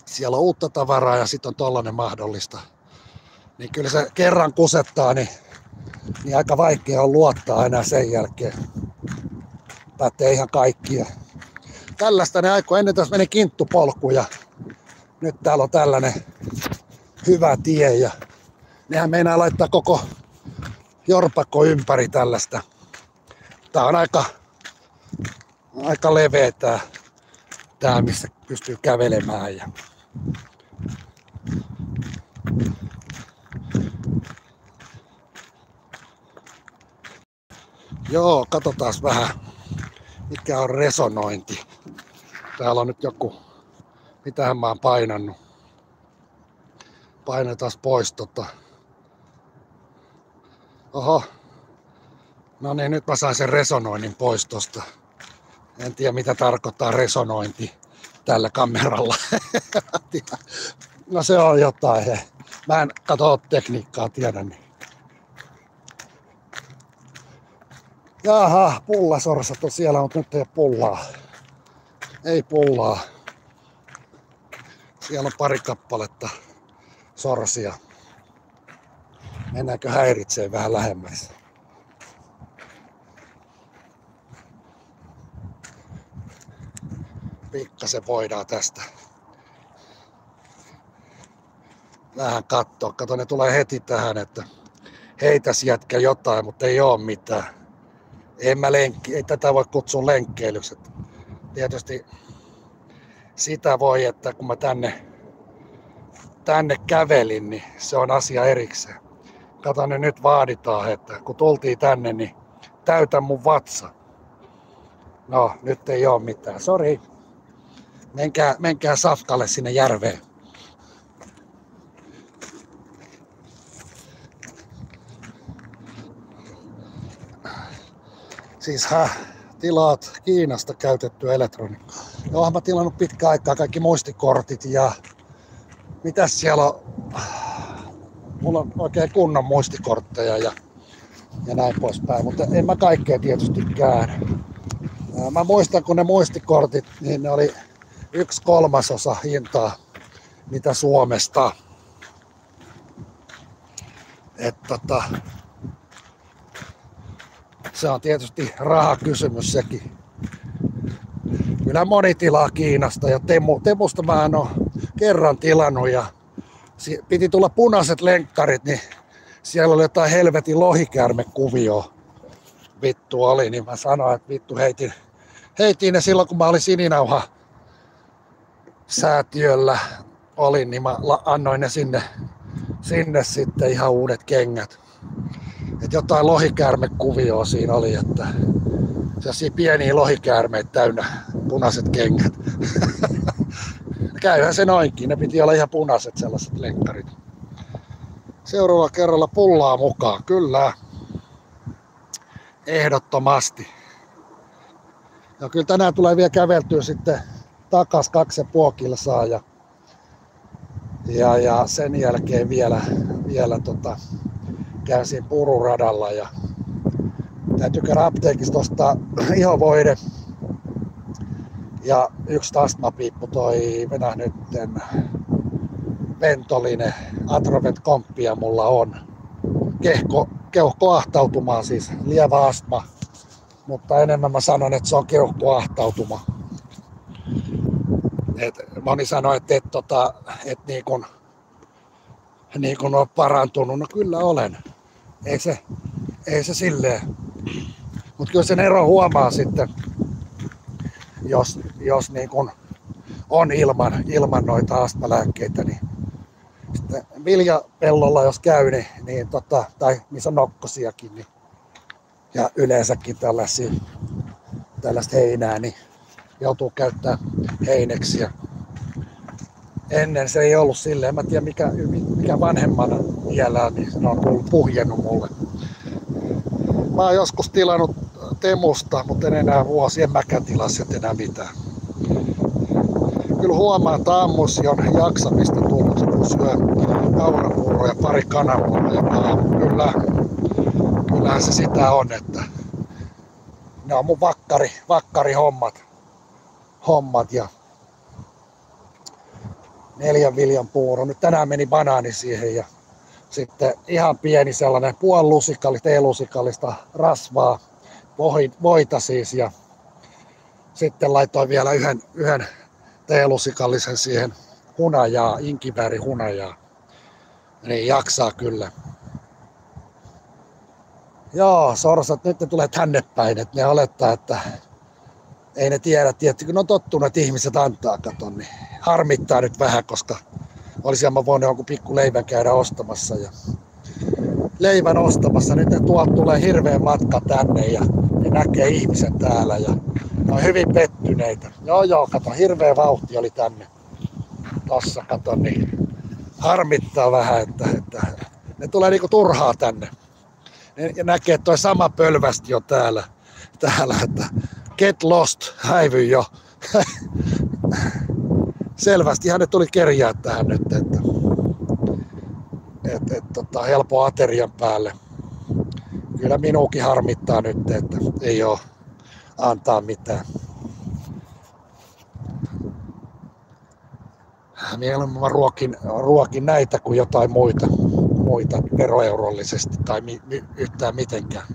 Siellä on uutta tavaraa ja sitten on tollanen mahdollista. Niin kyllä se kerran kusettaa, niin aika vaikea on luottaa enää sen jälkeen. Pätee ihan kaikkia. Tällaista ne aikoo. Ennen tässä meni kinttupolku ja nyt täällä on tällainen hyvä tie ja nehän meinaa laittaa koko jorpakko ympäri tällaista. Tää on aika leveä tää missä pystyy kävelemään. Joo, katsotaan vähän mikä on resonointi. Täällä on nyt joku, mitähän mä oon painannut. Painetaan pois Oho. No niin, nyt mä sain sen resonoinnin pois tosta. En tiedä mitä tarkoittaa resonointi tällä kameralla. No se on jotain. Mä en katso tekniikkaa tiedä. Niin. Jaha, pullasorsat on siellä, mutta nyt ei ole pullaa. Ei pullaa. Siellä on pari kappaletta sorsia. Mennäänkö häiritsee vähän lähemmäs? Pikkasen voidaan tästä vähän katsoa. Kato, ne tulee heti tähän, että heitäs jätkä jotain, mutta ei oo mitään. Ei tätä voi kutsua lenkkeilyksi. Tietysti sitä voi, että kun mä tänne kävelin, niin se on asia erikseen. Kato, ne nyt vaaditaan, että kun tultiin tänne, niin täytä mun vatsa. No, nyt ei oo mitään. Sori. Menkää safkalle sinne järveen. Siis tilaat Kiinasta käytettyä elektroniikkaa. Oonhan mä tilannut pitkään aikaa kaikki muistikortit ja mitäs siellä on? Mulla on oikein kunnon muistikortteja ja näin poispäin, mutta en mä kaikkea tietystikään. Mä muistan kun ne muistikortit, niin ne oli 1/3 hintaa mitä Suomesta. Se on tietysti rahakysymys sekin. Kyllä moni tilaa Kiinasta ja Temusta mä en oo kerran tilannut ja piti tulla punaiset lenkkarit, niin siellä oli jotain helvetin lohikäärmekuvioa. Vittu oli, niin mä sanoin, että vittu heitin ne silloin kun mä olin Sininauha säätiöllä olin, niin mä annoin ne sinne sitten ihan uudet kengät. Et jotain lohikäärmekuvioa siinä oli, että sellaisia pieniä lohikäärmeitä täynnä punaiset kengät. käyhän se noinkin, ne piti olla ihan punaiset sellaiset lenkkarit. Seuraavalla kerralla pullaa mukaan, kyllä. Ehdottomasti. Ja kyllä tänään tulee vielä käveltyä sitten takas 2,5 kilsaa ja sen jälkeen vielä käyn siinä pururadalla ja täytyy käydä apteekista ostaa ihovoide ja yksi astmapiippu toi venähnytten Ventolin Atrovent komppia mulla on. Keuhkoahtautumaa siis, lievä astma, mutta enemmän mä sanon, että se on keuhkoahtautuma. Moni sanoo, että et niin kun on parantunut. No kyllä olen. Ei se silleen. Mutta kyllä sen ero huomaa sitten, jos niin kun on ilman noita astmalääkkeitä. Niin sitten viljapellolla jos käy, tai missä on nokkosiakin, niin, ja yleensäkin tällaista heinää, niin joutuu käyttämään heineksiä. Ennen se ei ollut silleen, mä en tiedä mikä vanhemmana iällään, niin se on tullut puhjennut mulle. Mä oon joskus tilannut Temusta, mutta en enää vuosi, en mäkään tilaa sieltä enää mitään. Kyllä huomaa, että aamuisin on jaksamista tullut, kun syö kaurapuuroa ja pari kananmunia. Kyllähän se sitä on, että ne on mun vakkarihommat ja 4 viljan puuro. Nyt tänään meni banaani siihen ja sitten ihan pieni sellainen teelusikallista rasvaa, voita siis ja sitten laitoin vielä yhden teelusikallisen siihen hunajaa, inkivääri-hunajaa. Niin jaksaa kyllä. Joo, sorsat nyt ne tulee tänne päin, että ne olettaa, että ei ne tiedä, kun ne on tottunut, että ihmiset antaa katon, niin harmittaa nyt vähän, koska olisin mä voinut jonkun pikku leivän käydä ostamassa. Ja leivän ostamassa, nyt ne tuolta tulee hirveä matka tänne ja ne näkee ihmisen täällä ja ne on hyvin pettyneitä. Joo, kato, hirveä vauhti oli tänne. Tossa kato, niin harmittaa vähän, että ne tulee niinku turhaa tänne. Ne näkee, että toi sama pölvästi jo täällä että get lost, häivy jo. Selvästihan ne tuli kerjää tähän nyt, että helppo aterian päälle. Kyllä minuukin harmittaa nyt, että ei oo antaa mitään. Mieluummin mä ruokin näitä kuin jotain muita veroeurollisesti tai yhtään mitenkään.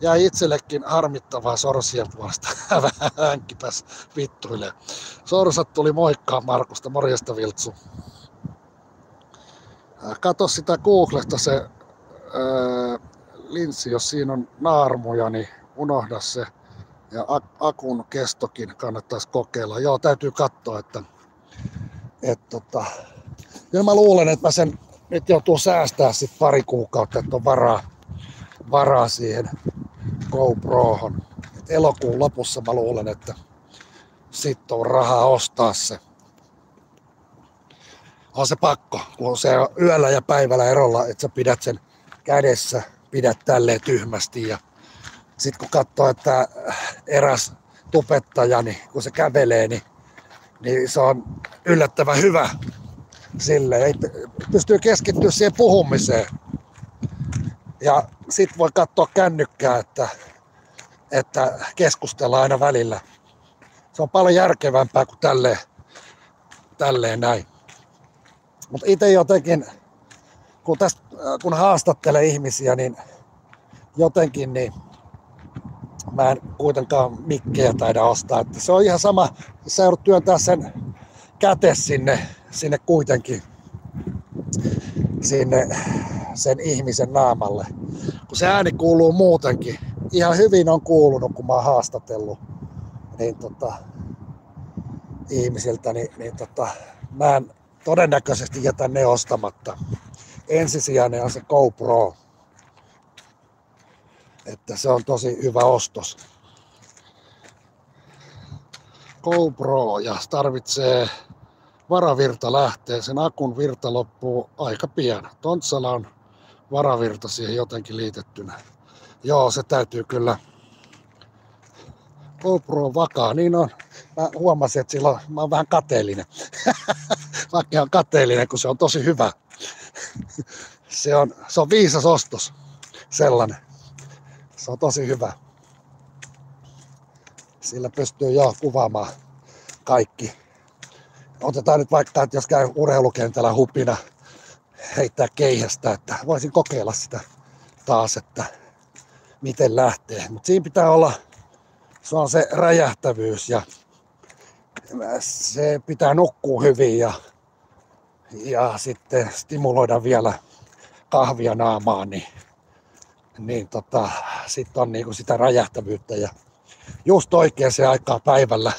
Ja itsellekin harmittavaa sorsien puolesta. Vähän hänkipäs vittuilee. Sorsat tuli moikkaa Markusta, morjesta Viltsu. Kato sitä Googlesta se linssi, jos siinä on naarmuja, niin unohda se. Ja akun kestokin kannattaisi kokeilla. Joo, täytyy katsoa, että kyllä mä luulen, että mä sen nyt joutuu säästää sit pari kuukautta, että on varaa siihen GoProhon. Et elokuun lopussa mä luulen, että sitten on rahaa ostaa se. On se pakko, kun se on yöllä ja päivällä erolla, että sä pidät sen kädessä, pidät tälleen tyhmästi. Ja sit kun katsoo, että eräs tubettaja, niin kun se kävelee, niin se on yllättävän hyvä sille. Ei pystyy keskittyä siihen puhumiseen. Ja sit voi katsoa kännykkää, että keskustellaan aina välillä. Se on paljon järkevämpää kuin tälleen näin. Mutta itse jotenkin, kun haastattelee ihmisiä, niin jotenkin niin mä en kuitenkaan mikkejä taida ostaa. Että se on ihan sama, jos sä joudut työntää sen käte sinne kuitenkin sen ihmisen naamalle. Kun se ääni kuuluu muutenkin, ihan hyvin on kuulunut, kun mä oon haastatellut niin ihmisiltä, niin mä en todennäköisesti jätä ne ostamatta. Ensisijainen on se GoPro. Että se on tosi hyvä ostos. GoPro ja tarvitsee varavirta lähtee. Sen akun virta loppuu aika pian. Tontsalla on varavirta siihen jotenkin liitettynä. Joo, se täytyy kyllä. GoPro on vakaa, niin on. Mä huomasin, että silloin mä oon vähän kateellinen. Vaikka on kateellinen, kun se on tosi hyvä. Se on viisas ostos. Sellainen. Se on tosi hyvä. Sillä pystyy jo kuvaamaan kaikki. Otetaan nyt vaikka, että jos käy urheilukentällä hupina heittää keihästä, että voisin kokeilla sitä taas, että miten lähtee. Mutta siinä pitää olla, se on se räjähtävyys ja se pitää nukkua hyvin ja sitten stimuloida vielä kahvia naamaan, niin sitten on niinku sitä räjähtävyyttä ja just oikeaan aikaan päivällä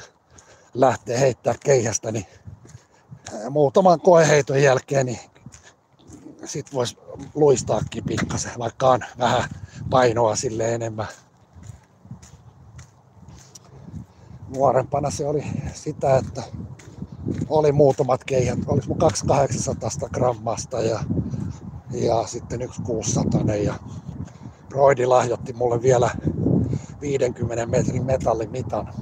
lähtee heittää keihästä, niin muutaman koeheiton jälkeen niin sit vois luistaakin pikkasen, vaikka on vähän painoa sille enemmän. Nuorempana se oli sitä, että oli muutamat keihät, olis mun 2800 grammasta ja sitten yksi 600 ja Broidi lahjoitti mulle vielä 50 metrin metallimitan.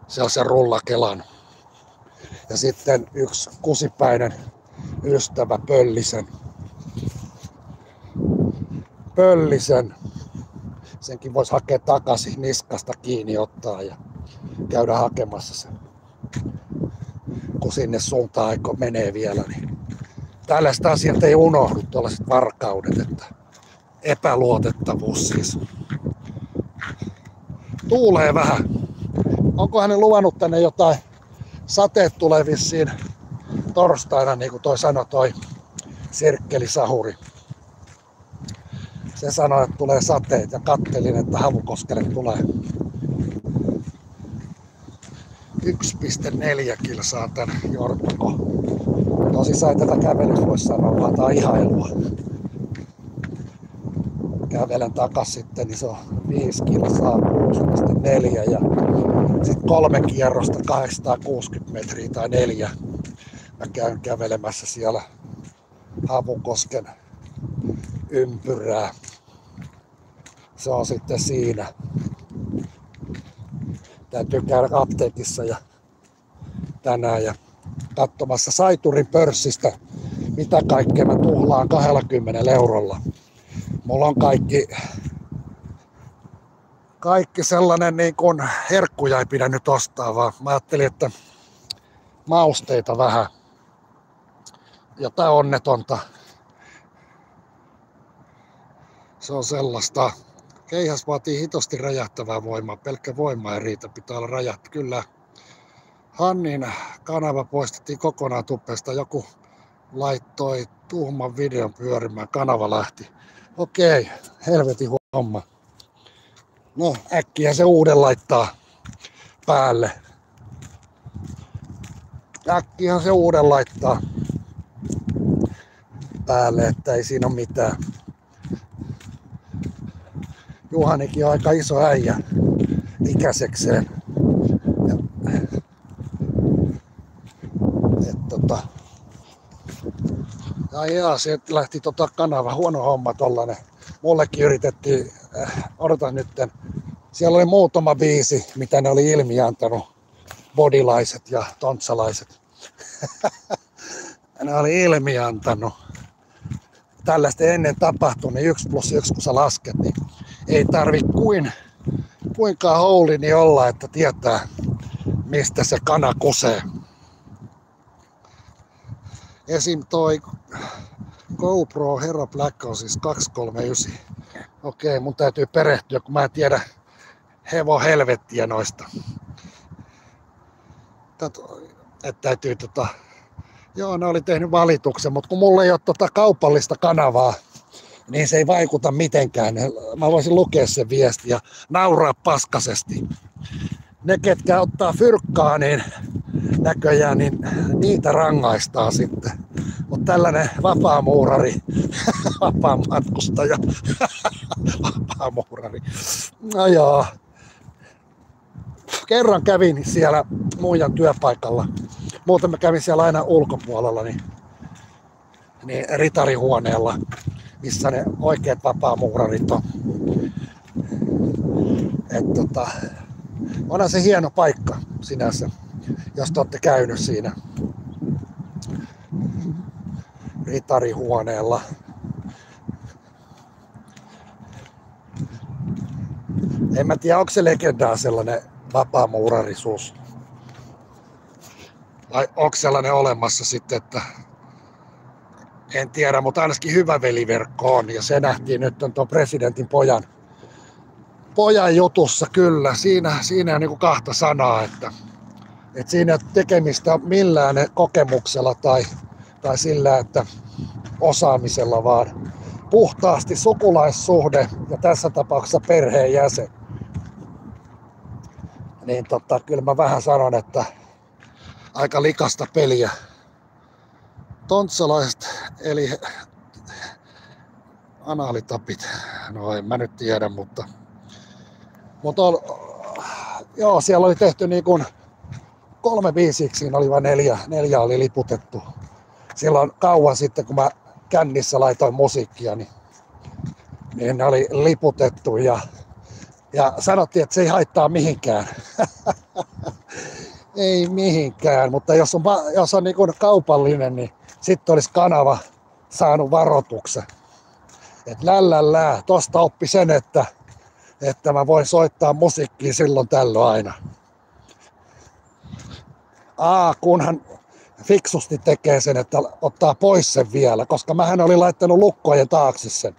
Se on se rullakelan. Ja sitten yksi kusipäinen ystävä Pöllisen. Senkin voisi hakea takaisin, niskasta kiinni ottaa ja käydä hakemassa sen. Kun sinne suuntaan aiko menee vielä, niin tällaiset asiat ei unohdu, tuollaiset varkaudet, että epäluotettavuus siis. Tuulee vähän. Onko hänen luvannut tänne jotain? Sateet tulee vissiin torstaina, niin kuin toi sanoi toi Sirkkeli Sahuri. Se sanoi, että tulee sateet ja kattelin, että Havukoskelle tulee 1,4 kilsaa tän Jortko. Tosissaan ei tätä kävelystä voi sanoa, vaan tää on ihailua. Kävelen takas sitten, niin se on 5 kilsaa 6,4 ja sitten 3 kierrosta 860 metriä tai 4. Mä käyn kävelemässä siellä Havukosken ympyrää. Se on sitten siinä. Täytyy käydä apteekissa ja tänään ja katsomassa Saiturin pörssistä, mitä kaikkea mä tuhlaan 20 eurolla. Mulla on kaikki sellainen niin kuin herkkuja ei pidä nyt ostaa, vaan mä ajattelin, että mausteita vähän. Jotain onnetonta. Se on sellaista. Keihäs vaatii hitosti räjähtävää voimaa. Pelkkä voima ei riitä, pitää olla räjähtä. Kyllä Hannin kanava poistettiin kokonaan tupesta. Joku laittoi tuhman videon pyörimään. Kanava lähti. Okei, helvetin homma. No äkkiä se uuden laittaa päälle. Äkkiä se uuden laittaa päälle, että ei siinä ole mitään. Juhanikin on aika iso äijä ikäisekseen. Se lähti kanava, huono homma tollanen. Mullekin yritettiin, odotan nytten. Siellä oli muutama biisi, mitä ne oli ilmiantanut. Bodilaiset ja tontsalaiset. Ne oli ilmiantanut. Tällaista ennen tapahtui, niin 1+1 kun sä lasket, niin ei tarvi kuinka houlini olla, että tietää mistä se kana kusee. Esim. Toi GoPro Hero Black on siis 239. Okei, mun täytyy perehtyä, kun mä en tiedä hevon helvettiä noista. Että täytyy joo, ne oli tehnyt valituksen, mutta kun mulla ei ole kaupallista kanavaa, niin se ei vaikuta mitenkään. Mä voisin lukea sen viesti ja nauraa paskasesti. Ne, ketkä ottaa fyrkkaa, niin näköjään niin niitä rangaistaan sitten. Mutta tällainen vapaamuurari, vapaamatkustaja, vapaamuurari. No joo, kerran kävin siellä muijan työpaikalla. Muuten mä kävin siellä aina ulkopuolella, niin ritarihuoneella, missä ne oikeat vapaamuurarit on. Onhan se hieno paikka sinänsä, jos te olette käynyt siinä ritarihuoneella. En mä tiedä, onko se legendaa sellainen vapaamuurarisuus. Vai onko sellainen olemassa sitten, että en tiedä, mutta ainakin hyvä veliverkko on. Ja se nähtiin nyt tuon presidentin pojan jutussa kyllä. Siinä on niin kahta sanaa, että siinä ei ole tekemistä millään kokemuksella tai sillä, että osaamisella, vaan puhtaasti sukulaissuhde ja tässä tapauksessa perheenjäsen. Niin kyllä mä vähän sanon, että aika likasta peliä. Tontsalaiset, eli anaalitapit, no en mä nyt tiedä, mutta joo, siellä oli tehty niin kuin 3 biisiksi, siinä oli vain 4 oli liputettu. Silloin kauan sitten, kun mä kännissä laitoin musiikkia, niin ne oli liputettu ja sanottiin, että se ei haittaa mihinkään. Ei mihinkään, mutta jos on niin kuin kaupallinen, niin sitten olisi kanava saanut varoituksen. Että lällällää, tosta oppi sen, että mä voin soittaa musiikkia silloin tällöin aina. Kunhan fiksusti tekee sen, että ottaa pois sen vielä, koska mähän olin laittanut lukkojen taakse sen.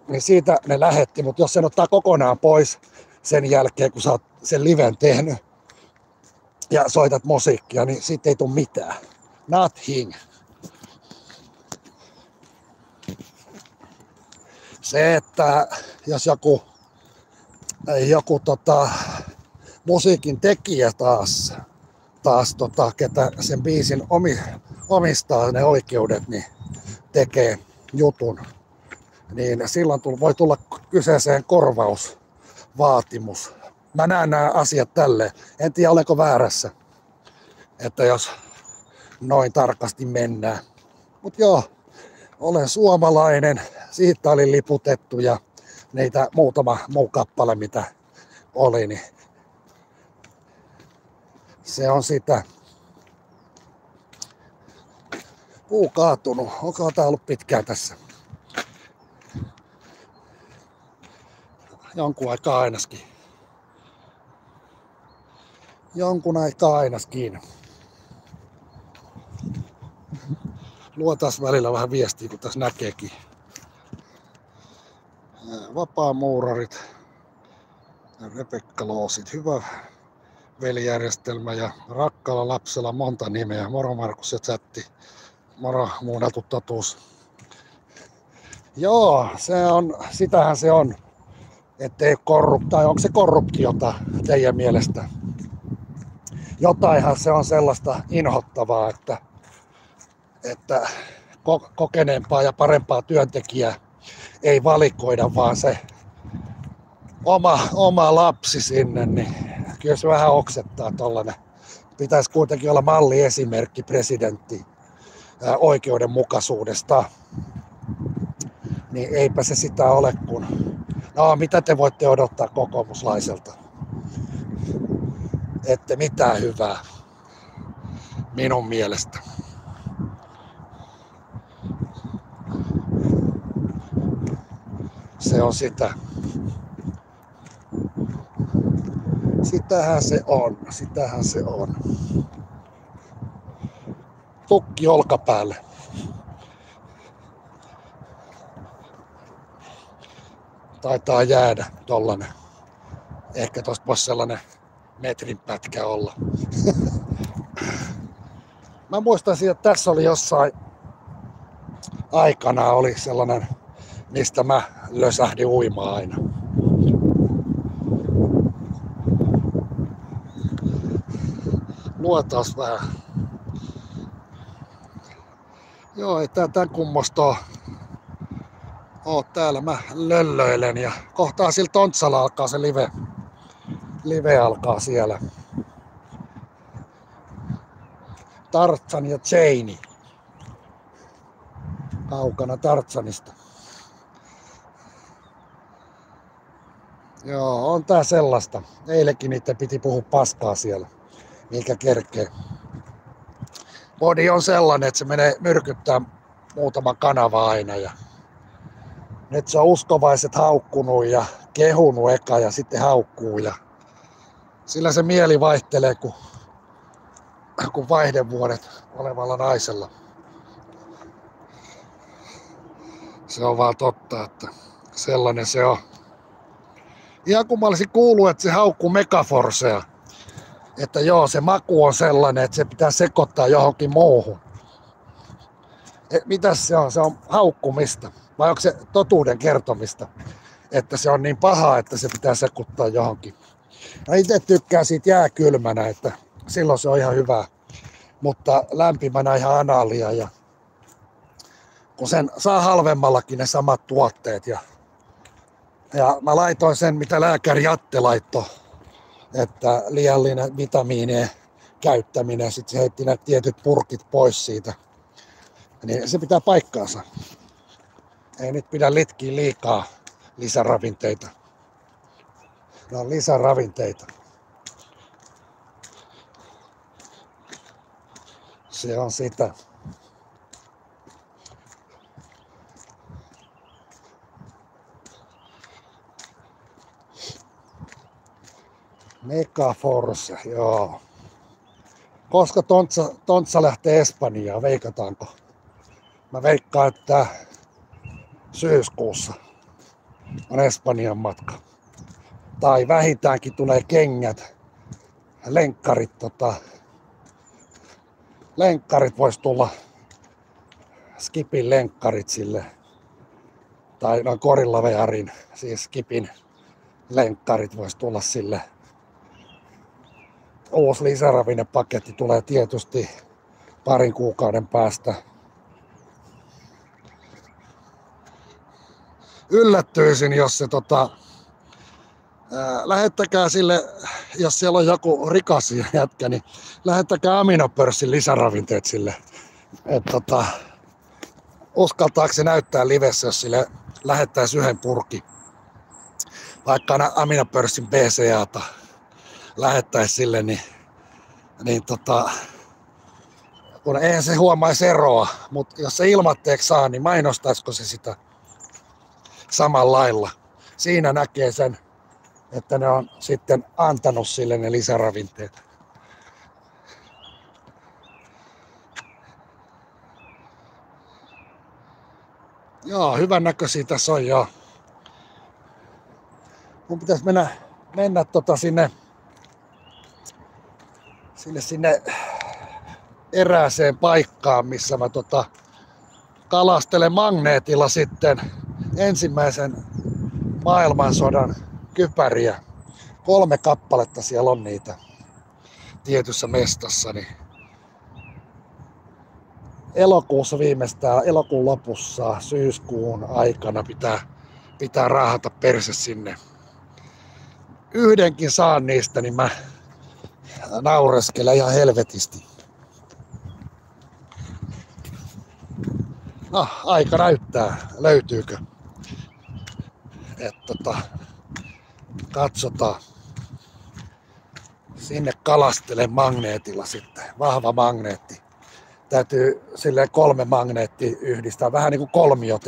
Niin siitä ne lähetti, mutta jos sen ottaa kokonaan pois sen jälkeen, kun sä oot sen liven tehnyt ja soitat musiikkia, niin siitä ei tule mitään. Nothing. Se, että jos joku musiikin tekijä taas ketä sen biisin omistaa ne oikeudet, niin tekee jutun, niin silloin voi tulla kyseeseen korvausvaatimus. Mä näen nämä asiat tälleen. En tiedä, olenko väärässä, että jos noin tarkasti mennään. Mut joo, olen suomalainen. Siitä oli liputettu ja niitä muutama muu kappale, mitä oli, niin se on sitä. Puu kaatunut. Onko tää ollut pitkään tässä? Jonkun aikaa ainakin. Luotais välillä vähän viestiä, kun tässä näkeekin. Vapaamuurarit, Rebekka Loosit, hyvä velijärjestelmä ja rakkaalla lapsella monta nimeä. Moro Markus ja chatti. Moro muunneltu totuus. Joo, sitähän se on. Ettei tai onko se korruptiota teidän mielestä? Jotainhan se on sellaista inhottavaa, että kokeneempaa ja parempaa työntekijää ei valikoida, vaan se oma lapsi sinne, niin kyllä se vähän oksettaa tollanen. Pitäisi kuitenkin olla malliesimerkki presidentti oikeudenmukaisuudesta. Niin eipä se sitä ole, kun mitä te voitte odottaa kokoomuslaiselta? Ette mitään hyvää, minun mielestä. Se on sitä. Sitähän se on. Tukki olkapäälle. Taitaa jäädä tollanen. Ehkä tosta voisi sellainen metrin pätkä olla. Mä muistaisin, että tässä oli jossain aikana oli sellainen, mistä mä lösähdin uimaan aina. Luotaas vähän. Joo, ei tän kummosta oo täällä. Mä löllöilen ja kohtaa sillä Tontsalla alkaa se live. live alkaa siellä. Tarzan ja Jane. Kaukana Tarzanista. Joo, on tää sellaista. Eilenkin niiden piti puhua paskaa siellä, mikä kerkee. Body on sellainen, että se menee myrkyttää muutaman kanava aina. Ja nyt se on uskovaiset haukkunut ja kehunut eka ja sitten haukkuu. Ja sillä se mieli vaihtelee kuin vaihdevuodet olevalla naisella. Se on vaan totta, että sellainen se on. Ihan kun mä olisin kuullut, että se haukkuu Megaforcea. Että joo, se maku on sellainen, että se pitää sekoittaa johonkin muuhun. Mitäs se on? Se on haukkumista. Vai onko se totuuden kertomista? Että se on niin paha, että se pitää sekoittaa johonkin. No itse tykkään siitä jääkylmänä, että silloin se on ihan hyvä. Mutta lämpimänä ihan analia. Ja kun sen saa halvemmallakin ne samat tuotteet. Ja mä laitoin sen, mitä lääkäri Jatte laittoi. Että liiallinen vitamiinien käyttäminen, sitten se heitti nämä tietyt purkit pois siitä. Niin se pitää paikkaansa. Ei nyt pidä litkiä liikaa lisäravinteita. Ne on lisäravinteita. Se on sitä. Megaforce, joo. Koska Tontsa lähtee Espanjaan, veikataanko? Mä veikkaan, että syyskuussa on Espanjan matka. Tai vähintäänkin tulee kengät, lenkkarit, lenkkarit vois Skipin lenkkarit sille. Tai no Gorilla Wearin, siis Skipin lenkkarit vois tulla sille. Uusi lisäravinnepaketti tulee tietysti parin kuukauden päästä. Yllättyisin, jos se lähettäkää sille, jos siellä on joku rikas jätkä, niin lähettäkää Aminopörssin lisäravinteet sille. Uskaltaako se näyttää livessä, jos sille lähettäisi yhden purkin. Vaikka Aminopörssin BCAta lähettäisi sille, niin kun eihän se huomaisi eroa, mutta jos se ilmatteeksi saa, niin mainostaisiko se sitä samalla lailla. Siinä näkee sen, että ne on sitten antanut sille ne lisäravinteet. Joo, hyvän näköisiä tässä on joo. Mun pitäisi mennä sinne erääseen paikkaan, missä mä kalastelen magneetilla sitten ensimmäisen maailmansodan kypäriä. 3 kappaletta siellä on niitä tietyssä mestassa. Niin elokuussa viimeistään, elokuun lopussa, syyskuun aikana pitää raahata perse sinne. Yhdenkin saan niistä, niin mä naureskelen ihan helvetisti. No, aika näyttää, löytyykö. Katsotaan. Sinne kalastele magneetilla sitten. Vahva magneetti. Täytyy silleen 3 magneettia yhdistää. Vähän niin kuin kolmio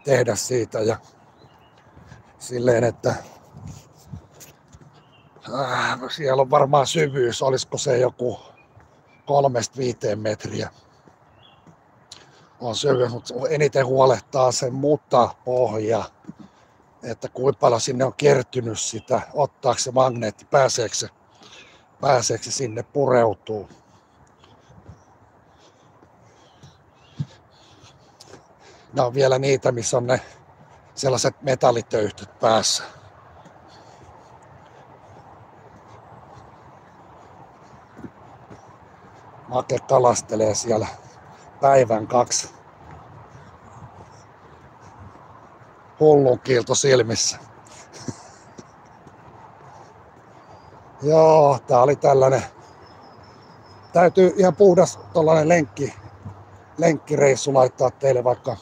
tehdä siitä. Ja silleen, että siellä on varmaan syvyys. Olisiko se joku 3-5 metriä. On syvyys, mutta eniten huolettaa se mutapohja. Että kuinka paljon sinne on kertynyt sitä, ottaako se magneetti, pääseekö se sinne pureutuu. Nämä on vielä niitä, missä on ne sellaiset metallitöyhtyt päässä. Make kalastelee siellä päivän 2. Hullun kiilto silmissä. Joo, tää oli tällainen. Täytyy ihan puhdas tollanen lenkkireissu laittaa teille vaikka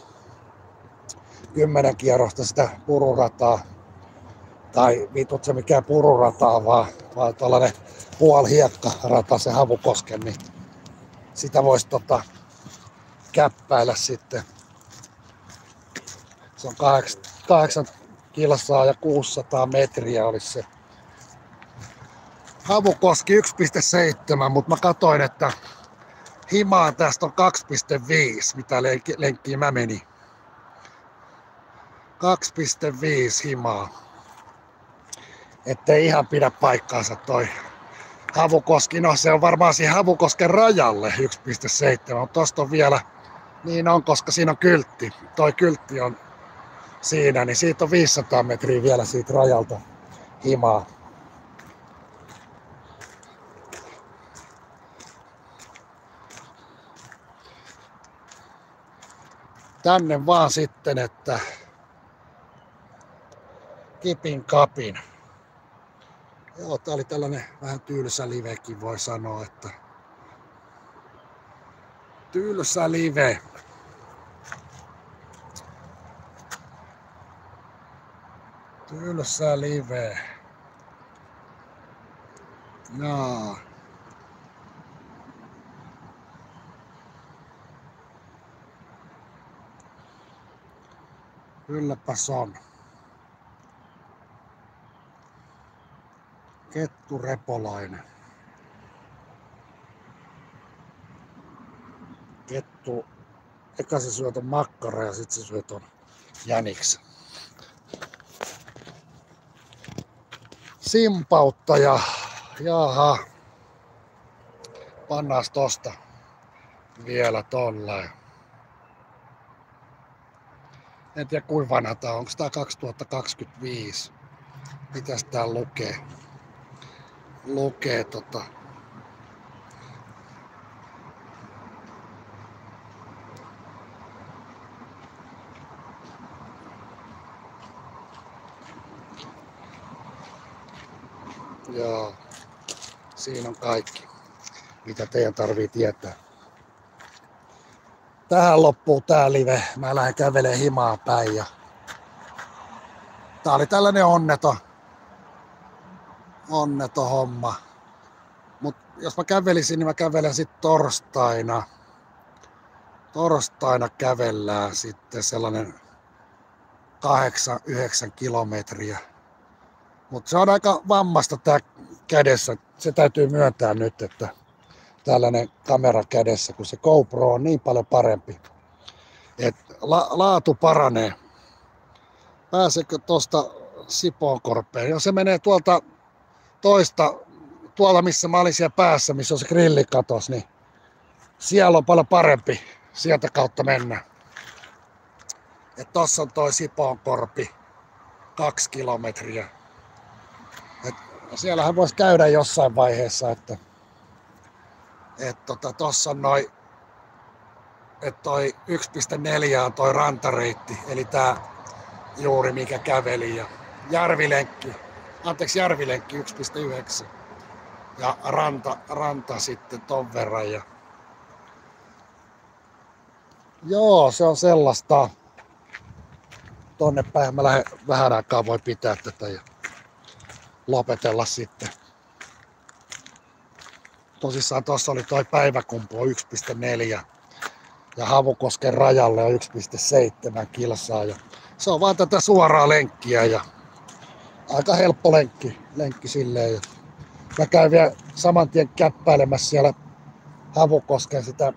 10 kierrosta sitä pururataa. Tai vitut se mikään pururataa, vaan tollanen puolihiekkarata se Havukosken, niin sitä voisi käppäillä sitten. Se on 8 kilsaa ja 600 metriä olisi se Havukoski 1,7, mutta mä katoin, että himaan tästä on 2,5, mitä lenkkiin mä menin. 2,5 himaa. Ettei ihan pidä paikkaansa toi Havukoski. No se on varmaan siihen Havukosken rajalle 1,7, mutta tosta on vielä, niin on, koska siinä on kyltti. Toi kyltti on siinä, niin siitä on 500 metriä vielä siitä rajalta himaa. Tänne vaan sitten, että kipin kapin. Joo, tää oli tällainen vähän tylsä livekin, voi sanoa, että tylsä live. Tylsä live. Jaa. Kylläpäs on. Kettu Repolainen. Kettu, eka se syö ton makkara ja sit se syö ton jäniksen. Simpauttaja. Jaha. Pannaas tosta vielä tolleen. En tiedä kuinka vanha tää on. Onko tää 2025? Mitäs tää lukee? Joo. Siinä on kaikki, mitä teidän tarvii tietää. Tähän loppuu tää live. Mä lähden kävelemään himaa päin. Ja tää oli tällainen onneton homma. Mut jos mä kävelisin, niin mä kävelen sit torstaina. Torstaina kävellään sitten sellainen 8-9 kilometriä. Mut se on aika vammasta tää kädessä. Se täytyy myöntää nyt, että tällainen kamera kädessä, kun se GoPro on niin paljon parempi. Et laatu paranee. Pääsekö tosta Sipoonkorpeen? Jos se menee tuolta tuolla missä mä olin siellä päässä, missä on se grillikatos, niin siellä on paljon parempi sieltä kautta mennä. Et tossa on toi Sipoonkorpi 2 kilometriä. Et siellähän voisi käydä jossain vaiheessa, että tossa on toi 1,4 on toi rantareitti, eli tää juuri mikä käveli, ja järvilenkki 1,9 ja ranta sitten ton verran. Ja joo, se on sellaista. Tonne päin mä lähden vähän aikaa, voi pitää tätä ja lopetella sitten. Tosissaan tossa oli toi Päiväkumpu 1,4 ja Havukosken rajalle on 1,7 kilsaa. Ja se on vaan tätä suoraa lenkkiä ja aika helppo lenkki silleen. Ja mä käyn vielä saman tien käppäilemässä siellä Havukosken sitä,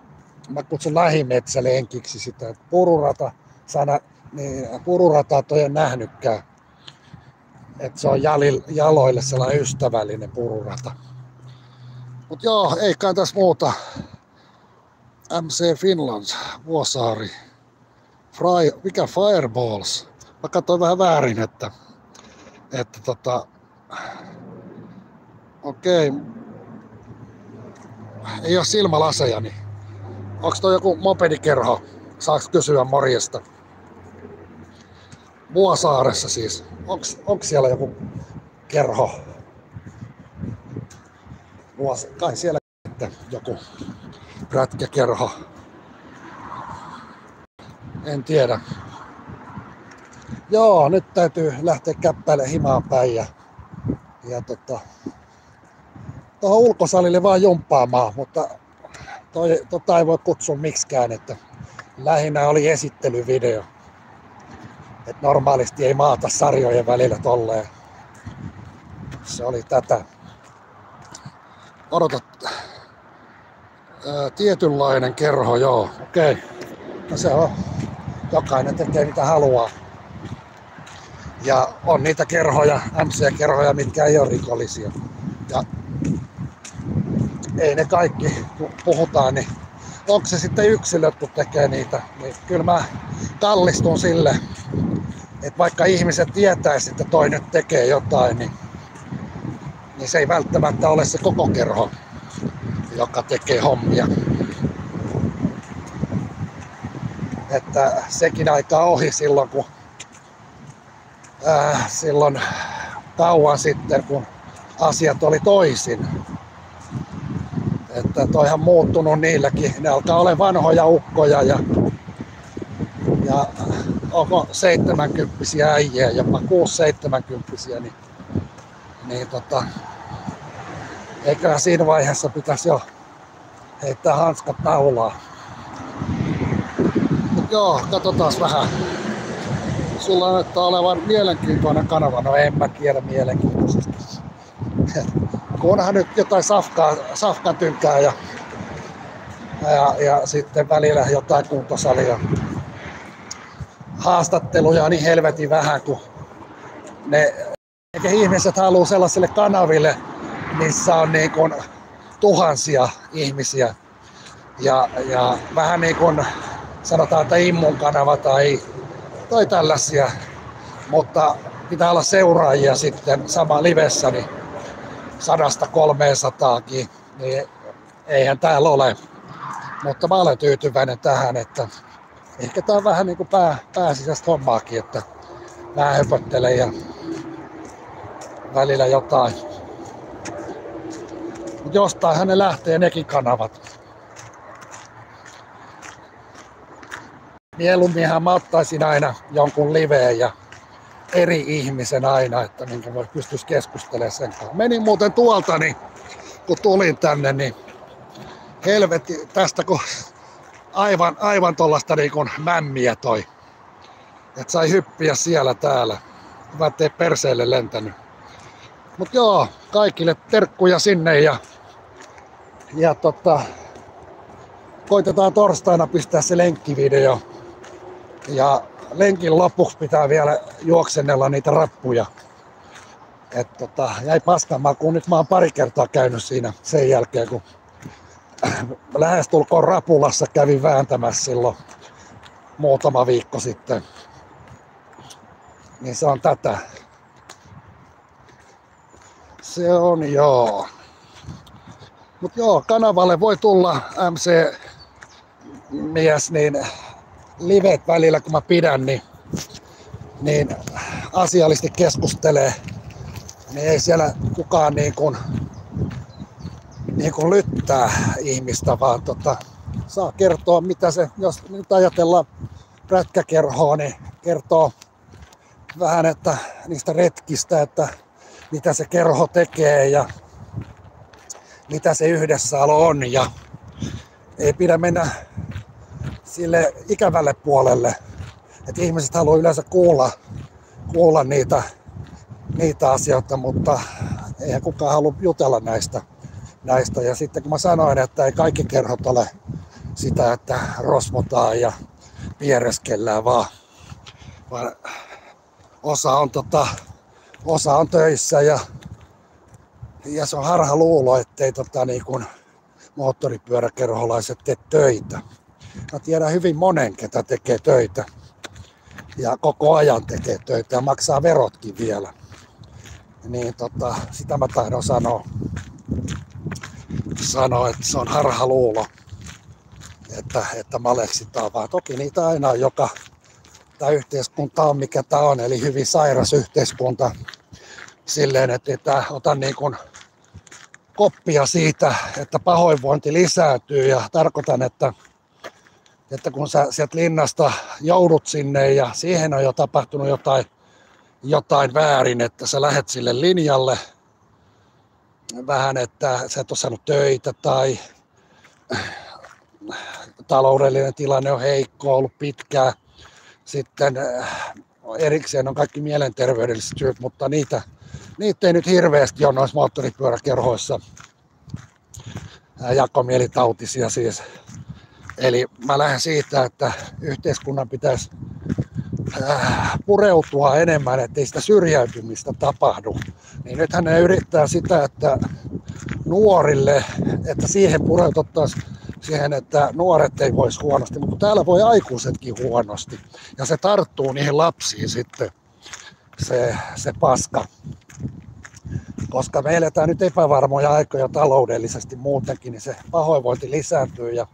mä kutsun lähimetsälenkiksi sitä pururata-sana, niin pururataa toi ei ole nähnytkään. Et se on jaloille sellainen ystävällinen pururata. Mut joo, ei kai tässä muuta. MC Finlands, Vuosaari. Mikä Fireballs? Mä katsoin vähän väärin, että okei. Ei oo silmälaseja, niin onks toi joku mopedikerho? Saaks kysyä morjesta? Vuosaaressa siis. Onks siellä joku kerho? vuosi, kai siellä joku prätkäkerho. En tiedä. Joo, nyt täytyy lähteä käppäille himaan päin ja tuohon ulkosalille vaan jumppaamaan, mutta tota ei voi kutsua miksikään, että lähinnä oli esittelyvideo. Et normaalisti ei maata sarjojen välillä tolleen. Se oli tätä. Odotat. Tietynlainen kerho, joo. Okei. No se on. Jokainen tekee mitä haluaa. Ja on niitä kerhoja, MC-kerhoja, mitkä ei ole rikollisia. Ja ei ne kaikki, kun puhutaan, niin onko se sitten yksilöt, kun tekee niitä, niin kyllä mä kallistun sille, että vaikka ihmiset tietäisi, että toi nyt tekee jotain, niin se ei välttämättä ole se koko kerho, joka tekee hommia. Että sekin aika ohi silloin, kun silloin kauan sitten, kun asiat oli toisin. Että toihan muuttunut niilläkin. Ne alkaa olla vanhoja ukkoja ja onko 70-vuotiaita äijää, jopa 6-70-vuotiaita, niin eiköhän siinä vaiheessa pitäisi jo heittää hanskat naulaa. Joo, katsotaan vähän. Sulla näyttää olevan mielenkiintoinen kanava. No en mä tiedä mielenkiintoisesti. Kunhan nyt jotain safkaa tynkää ja sitten välillä jotain kuntosalia. Haastatteluja on niin helvetin vähän, kun ihmiset haluaa sellaisille kanaville, missä on niin kuin tuhansia ihmisiä. Ja vähän niin kuin sanotaan, että Immun kanava tai tällaisia, mutta pitää olla seuraajia sitten sama livessä, niin 100-300kin, niin eihän täällä ole. Mutta mä olen tyytyväinen tähän, että ehkä tää on vähän niin kuin pääsisäistä hommaakin, että mä höpöttelen ja välillä jotain. Mut jostainhan ne lähtee nekin kanavat. Mieluumminhan mä ottaisin aina jonkun liveen ja eri ihmisen aina, että minkä voi pystyisi keskustelemaan sen kanssa. Menin muuten tuolta, niin kun tulin tänne, niin helvetti tästä kun aivan tollaista niin kuin mämmiä toi. Et sai hyppiä siellä täällä. Hyvä, ettei perseelle lentänyt. Mut joo, kaikille terkkuja sinne ja koitetaan torstaina pistää se lenkkivideo. Ja lenkin lopuksi pitää vielä juoksennella niitä rappuja. Jäi paskamakuun. Nyt mä oon pari kertaa käynyt siinä sen jälkeen, kun lähestulkoon Rapulassa kävin vääntämässä silloin muutama viikko sitten. Niin se on tätä. Se on joo. Mut joo, kanavalle voi tulla MC-mies, niin livet välillä kun mä pidän, niin asiallisesti keskustelee. Niin ei siellä kukaan niin kuin lyttää ihmistä, vaan saa kertoa mitä se, jos nyt ajatellaan prätkäkerhoa, niin kertoo vähän että niistä retkistä, että mitä se kerho tekee ja mitä se yhdessäolo on. Ja ei pidä mennä sille ikävälle puolelle, että ihmiset haluaa yleensä kuulla niitä asioita, mutta eihän kukaan halua jutella näistä. Ja sitten kun mä sanoin, että ei kaikki kerhot ole sitä, että rosvotaan ja piereskellään, vaan osa on töissä ja se on harha luulo, ettei niin kuin moottoripyöräkerholaiset tee töitä. Mä tiedän hyvin monen, ketä tekee töitä ja koko ajan tekee töitä ja maksaa verotkin vielä. Niin sitä mä tahdon sanoa, että se on harha luulo, että maleksitaan, vaan toki niitä aina on, joka tämä yhteiskunta on mikä tämä on, eli hyvin sairas yhteiskunta silleen, että ota niin kuin koppia siitä, että pahoinvointi lisääntyy ja tarkoitan, että kun sä sieltä linnasta joudut sinne ja siihen on jo tapahtunut jotain väärin, että sä lähet sille linjalle vähän, että sä et ole saanut töitä tai taloudellinen tilanne on heikko, ollut pitkään. Sitten erikseen on kaikki mielenterveydelliset syyt, mutta niitä ei nyt hirveästi ole noissa moottoripyöräkerhoissa, jakomielitautisia siis. Eli mä lähden siitä, että yhteiskunnan pitäisi pureutua enemmän, ettei sitä syrjäytymistä tapahdu. Niin nythän ne yrittää sitä, että nuorille, että siihen pureutettaisiin siihen, että nuoret ei voisi huonosti, mutta täällä voi aikuisetkin huonosti. Ja se tarttuu niihin lapsiin sitten, se paska. Koska me eletään nyt epävarmoja aikoja taloudellisesti muutenkin, niin se pahoinvointi lisääntyy. Ja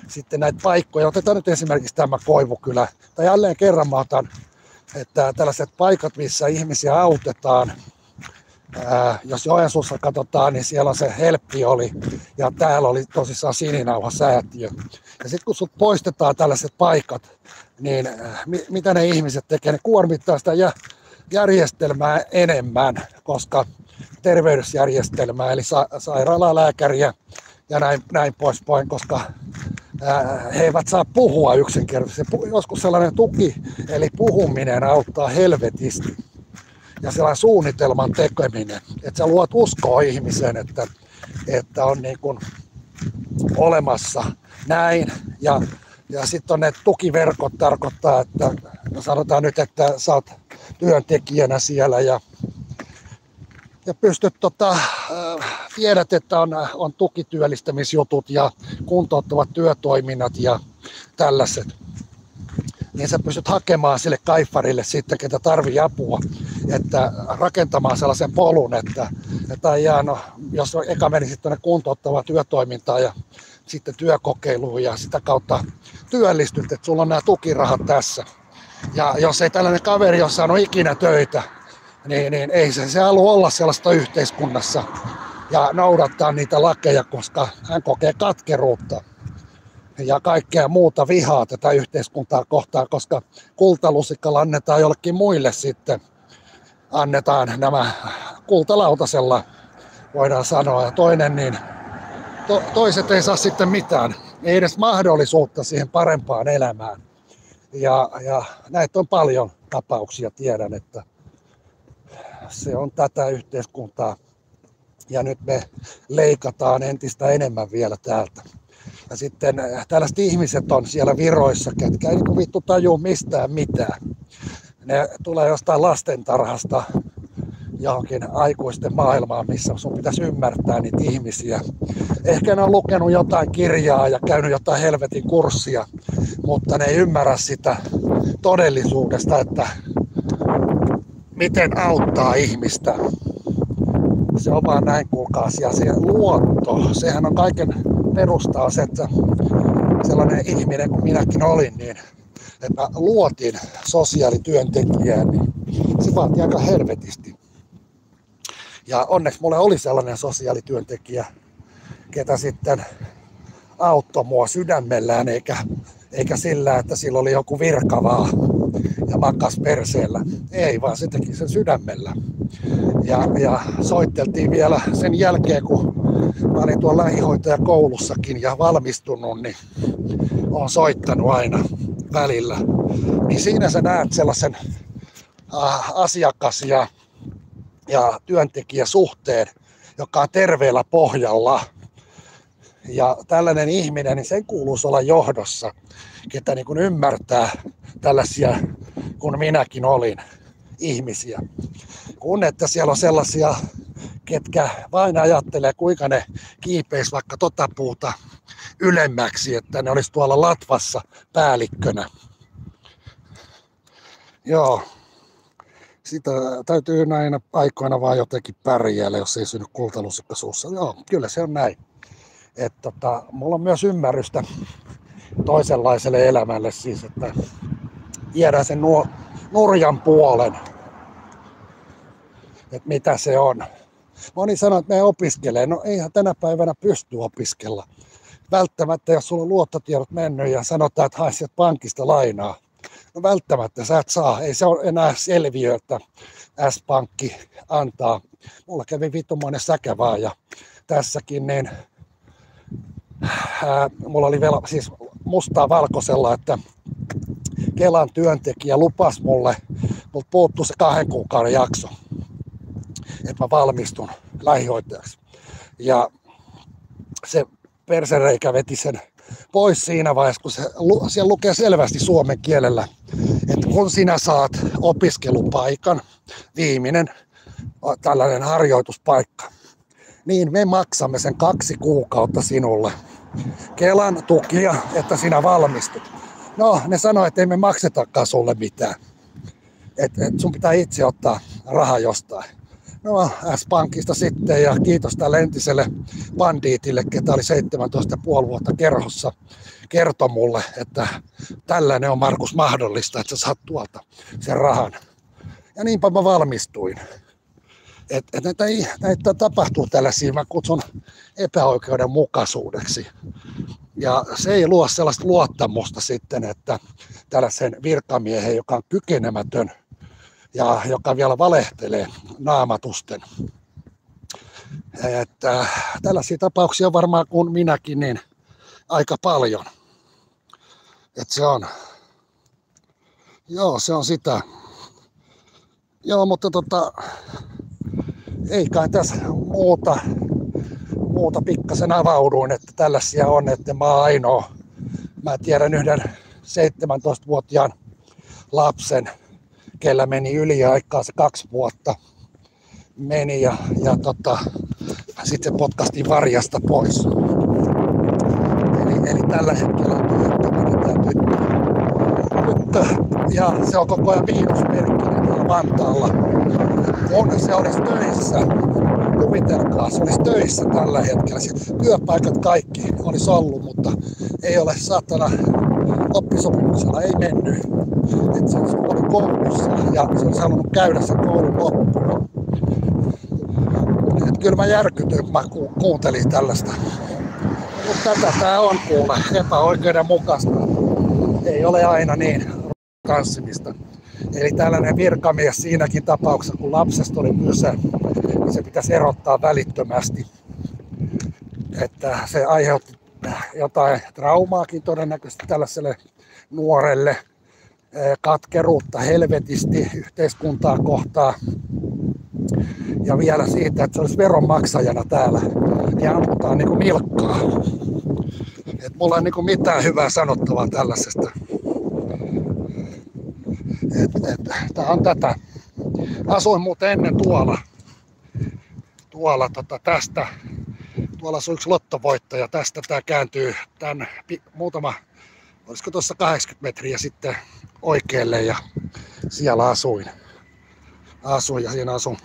sitten näitä paikkoja, otetaan nyt esimerkiksi tämä Koivukylä, tai jälleen kerran mä otan, että tällaiset paikat, missä ihmisiä autetaan, jos Joensuussa katsotaan, niin siellä se Helppi oli, ja täällä oli tosissaan Sininauha-säätiö. Ja sitten kun sut poistetaan tällaiset paikat, niin mitä ne ihmiset tekee? Ne kuormittaa sitä järjestelmää enemmän, koska terveysjärjestelmää, eli sairaalaa, lääkäriä ja näin poispäin, koska he eivät saa puhua yksinkertaisesti. Joskus sellainen tuki, eli puhuminen auttaa helvetisti. Ja sellainen suunnitelman tekeminen, että sä luot uskoa ihmiseen, että on niin kuin olemassa näin. Ja sitten on ne tukiverkot tarkoittaa, että sanotaan nyt, että sä oot työntekijänä siellä ja pystyt tiedät, että on tukityöllistämisjutut ja kuntouttavat työtoiminnat ja tällaiset. Niin sä pystyt hakemaan sille kaiffarille sitten, ketä tarvii apua, että rakentamaan sellaisen polun, että jos eka menisit tuonne kuntouttavaa työtoimintaa ja sitten työkokeiluun ja sitä kautta työllistyt, että sulla on nämä tukirahat tässä. Ja jos ei tällainen kaveri ole saanut ikinä töitä, niin ei se halua olla sellaista yhteiskunnassa ja noudattaa niitä lakeja, koska hän kokee katkeruutta ja kaikkea muuta vihaa tätä yhteiskuntaa kohtaan, koska kultalusikalla annetaan jollekin muille sitten, annetaan nämä kultalautasella, voidaan sanoa, ja toinen, niin toiset ei saa sitten mitään, ei edes mahdollisuutta siihen parempaan elämään. Ja näitä on paljon tapauksia, tiedän, että se on tätä yhteiskuntaa, ja nyt me leikataan entistä enemmän vielä täältä. Ja sitten tällaiset ihmiset on siellä viroissa, ketkä ei vittu tajua mistään mitään. Ne tulee jostain lastentarhasta johonkin aikuisten maailmaan, missä sun pitäisi ymmärtää niitä ihmisiä. Ehkä ne on lukenut jotain kirjaa ja käynyt jotain helvetin kurssia, mutta ne ei ymmärrä sitä todellisuudesta, että miten auttaa ihmistä. Se on vaan näin, kuulkaa asia. Se luotto, sehän on kaiken perustaa se, että sellainen ihminen kuin minäkin olin, niin että mä luotin sosiaalityöntekijään, niin se vaatii aika helvetisti. Ja onneksi mulla oli sellainen sosiaalityöntekijä, ketä sitten auttoi mua sydämellään, eikä sillä, että sillä oli joku virkavaa ja makas perseellä. Ei, vaan se teki sen sydämellä. Ja soitteltiin vielä sen jälkeen, kun mä olin tuolla lähihoitajakoulussakin ja valmistunut, niin olen soittanut aina välillä. Niin siinä sä näet sellaisen asiakas- ja työntekijäsuhteen, joka on terveellä pohjalla. Ja tällainen ihminen, niin sen kuuluisi olla johdossa, ketä niin kuin ymmärtää tällaisia, kun minäkin olin, ihmisiä. Kun että siellä on sellaisia, ketkä vain ajattelee, kuinka ne kiipeisi vaikka tota puuta ylemmäksi, että ne olisi tuolla latvassa päällikkönä. Joo. Sitä täytyy näinä aikoina vaan jotenkin pärjäällä, jos ei synny kultalusikka suussa. Joo, kyllä se on näin. Että mulla on myös ymmärrystä toisenlaiselle elämälle siis, että tiedän sen nurjan puolen, että mitä se on. Moni sanoo, että me opiskelee. No eihän tänä päivänä pysty opiskella. Välttämättä, jos sulla on luottotiedot mennyt ja sanotaan, että hae sieltä pankista lainaa. No välttämättä sä et saa. Ei se ole enää selviö, että S-pankki antaa. Mulla kävi vittumoinen säkä vaan ja tässäkin niin mulla oli vielä siis mustaa valkoisella, että Kelan työntekijä lupasi mulle, mutta puuttuu se 2 kuukauden jakso, että mä valmistun lähihoitajaksi. Ja se persereikä veti sen pois siinä vaiheessa, kun siellä lukee selvästi suomen kielellä, että kun sinä saat opiskelupaikan, viimeinen tällainen harjoituspaikka, niin me maksamme sen 2 kuukautta sinulle Kelan tukia, että sinä valmistut. No, ne sanoi, että ei me maksetakaan sulle mitään. Että sun pitää itse ottaa raha jostain. No, S-pankista sitten ja kiitos tälle entiselle bandiitille, ketä oli 17,5 vuotta kerhossa, kertoi mulle, että tällainen on Markus mahdollista, että sä saat tuolta sen rahan. Ja niinpä mä valmistuin. Että näitä tapahtuu tällaisia, mä kutsun epäoikeudenmukaisuudeksi. Ja se ei luo sellaista luottamusta sitten, että tällaisen virkamiehen, joka on kykenemätön ja joka vielä valehtelee naamatusten. Että tällaisia tapauksia varmaan kuin minäkin, niin aika paljon. Että se on, joo, se on sitä. Joo, mutta ei kai tässä muuta pikkasen avauduin, että tällaisia on, että mä oon ainoa. Mä tiedän yhden 17-vuotiaan lapsen, kellä meni yliaikaa se 2 vuotta meni ja sitten potkastiin varjasta pois. Eli tällä hetkellä on työttömänä tämä tyttö. Ja se on koko ajan miinusmerkkinen tuolla Vantaalla. Kun se olisi töissä, kuvitelkaa, se olisi töissä tällä hetkellä. Työpaikat kaikki olisi ollut, mutta ei ole saatana oppisopimuksella, ei mennyt. Et se olisi ollut koulussa ja se olisi halunnut käydä sen koulun loppuun. Et kyllä mä järkytyin, kun mä kuuntelin tällaista. Mutta tätä tää on kuule epäoikeudenmukaista. Ei ole aina niin tanssimista. Eli tällainen virkamies siinäkin tapauksessa, kun lapsesta oli kyse, niin se pitäisi erottaa välittömästi. Että se aiheutti jotain traumaakin todennäköisesti tällaiselle nuorelle, katkeruutta helvetisti yhteiskuntaa kohtaan. Ja vielä siitä, että se olisi veronmaksajana täällä, niin ammutaan niin kuin nilkkaa. Et mulla ei niin kuin mitään hyvää sanottavaa tällaisesta. Tää on tätä. Asuin muuten ennen tuolla tästä. Tuolla asui yksi lottovoittaja. Tästä tää kääntyy tän muutama, olisiko tuossa 80 metriä sitten oikealle ja siellä asuin ja siinä asui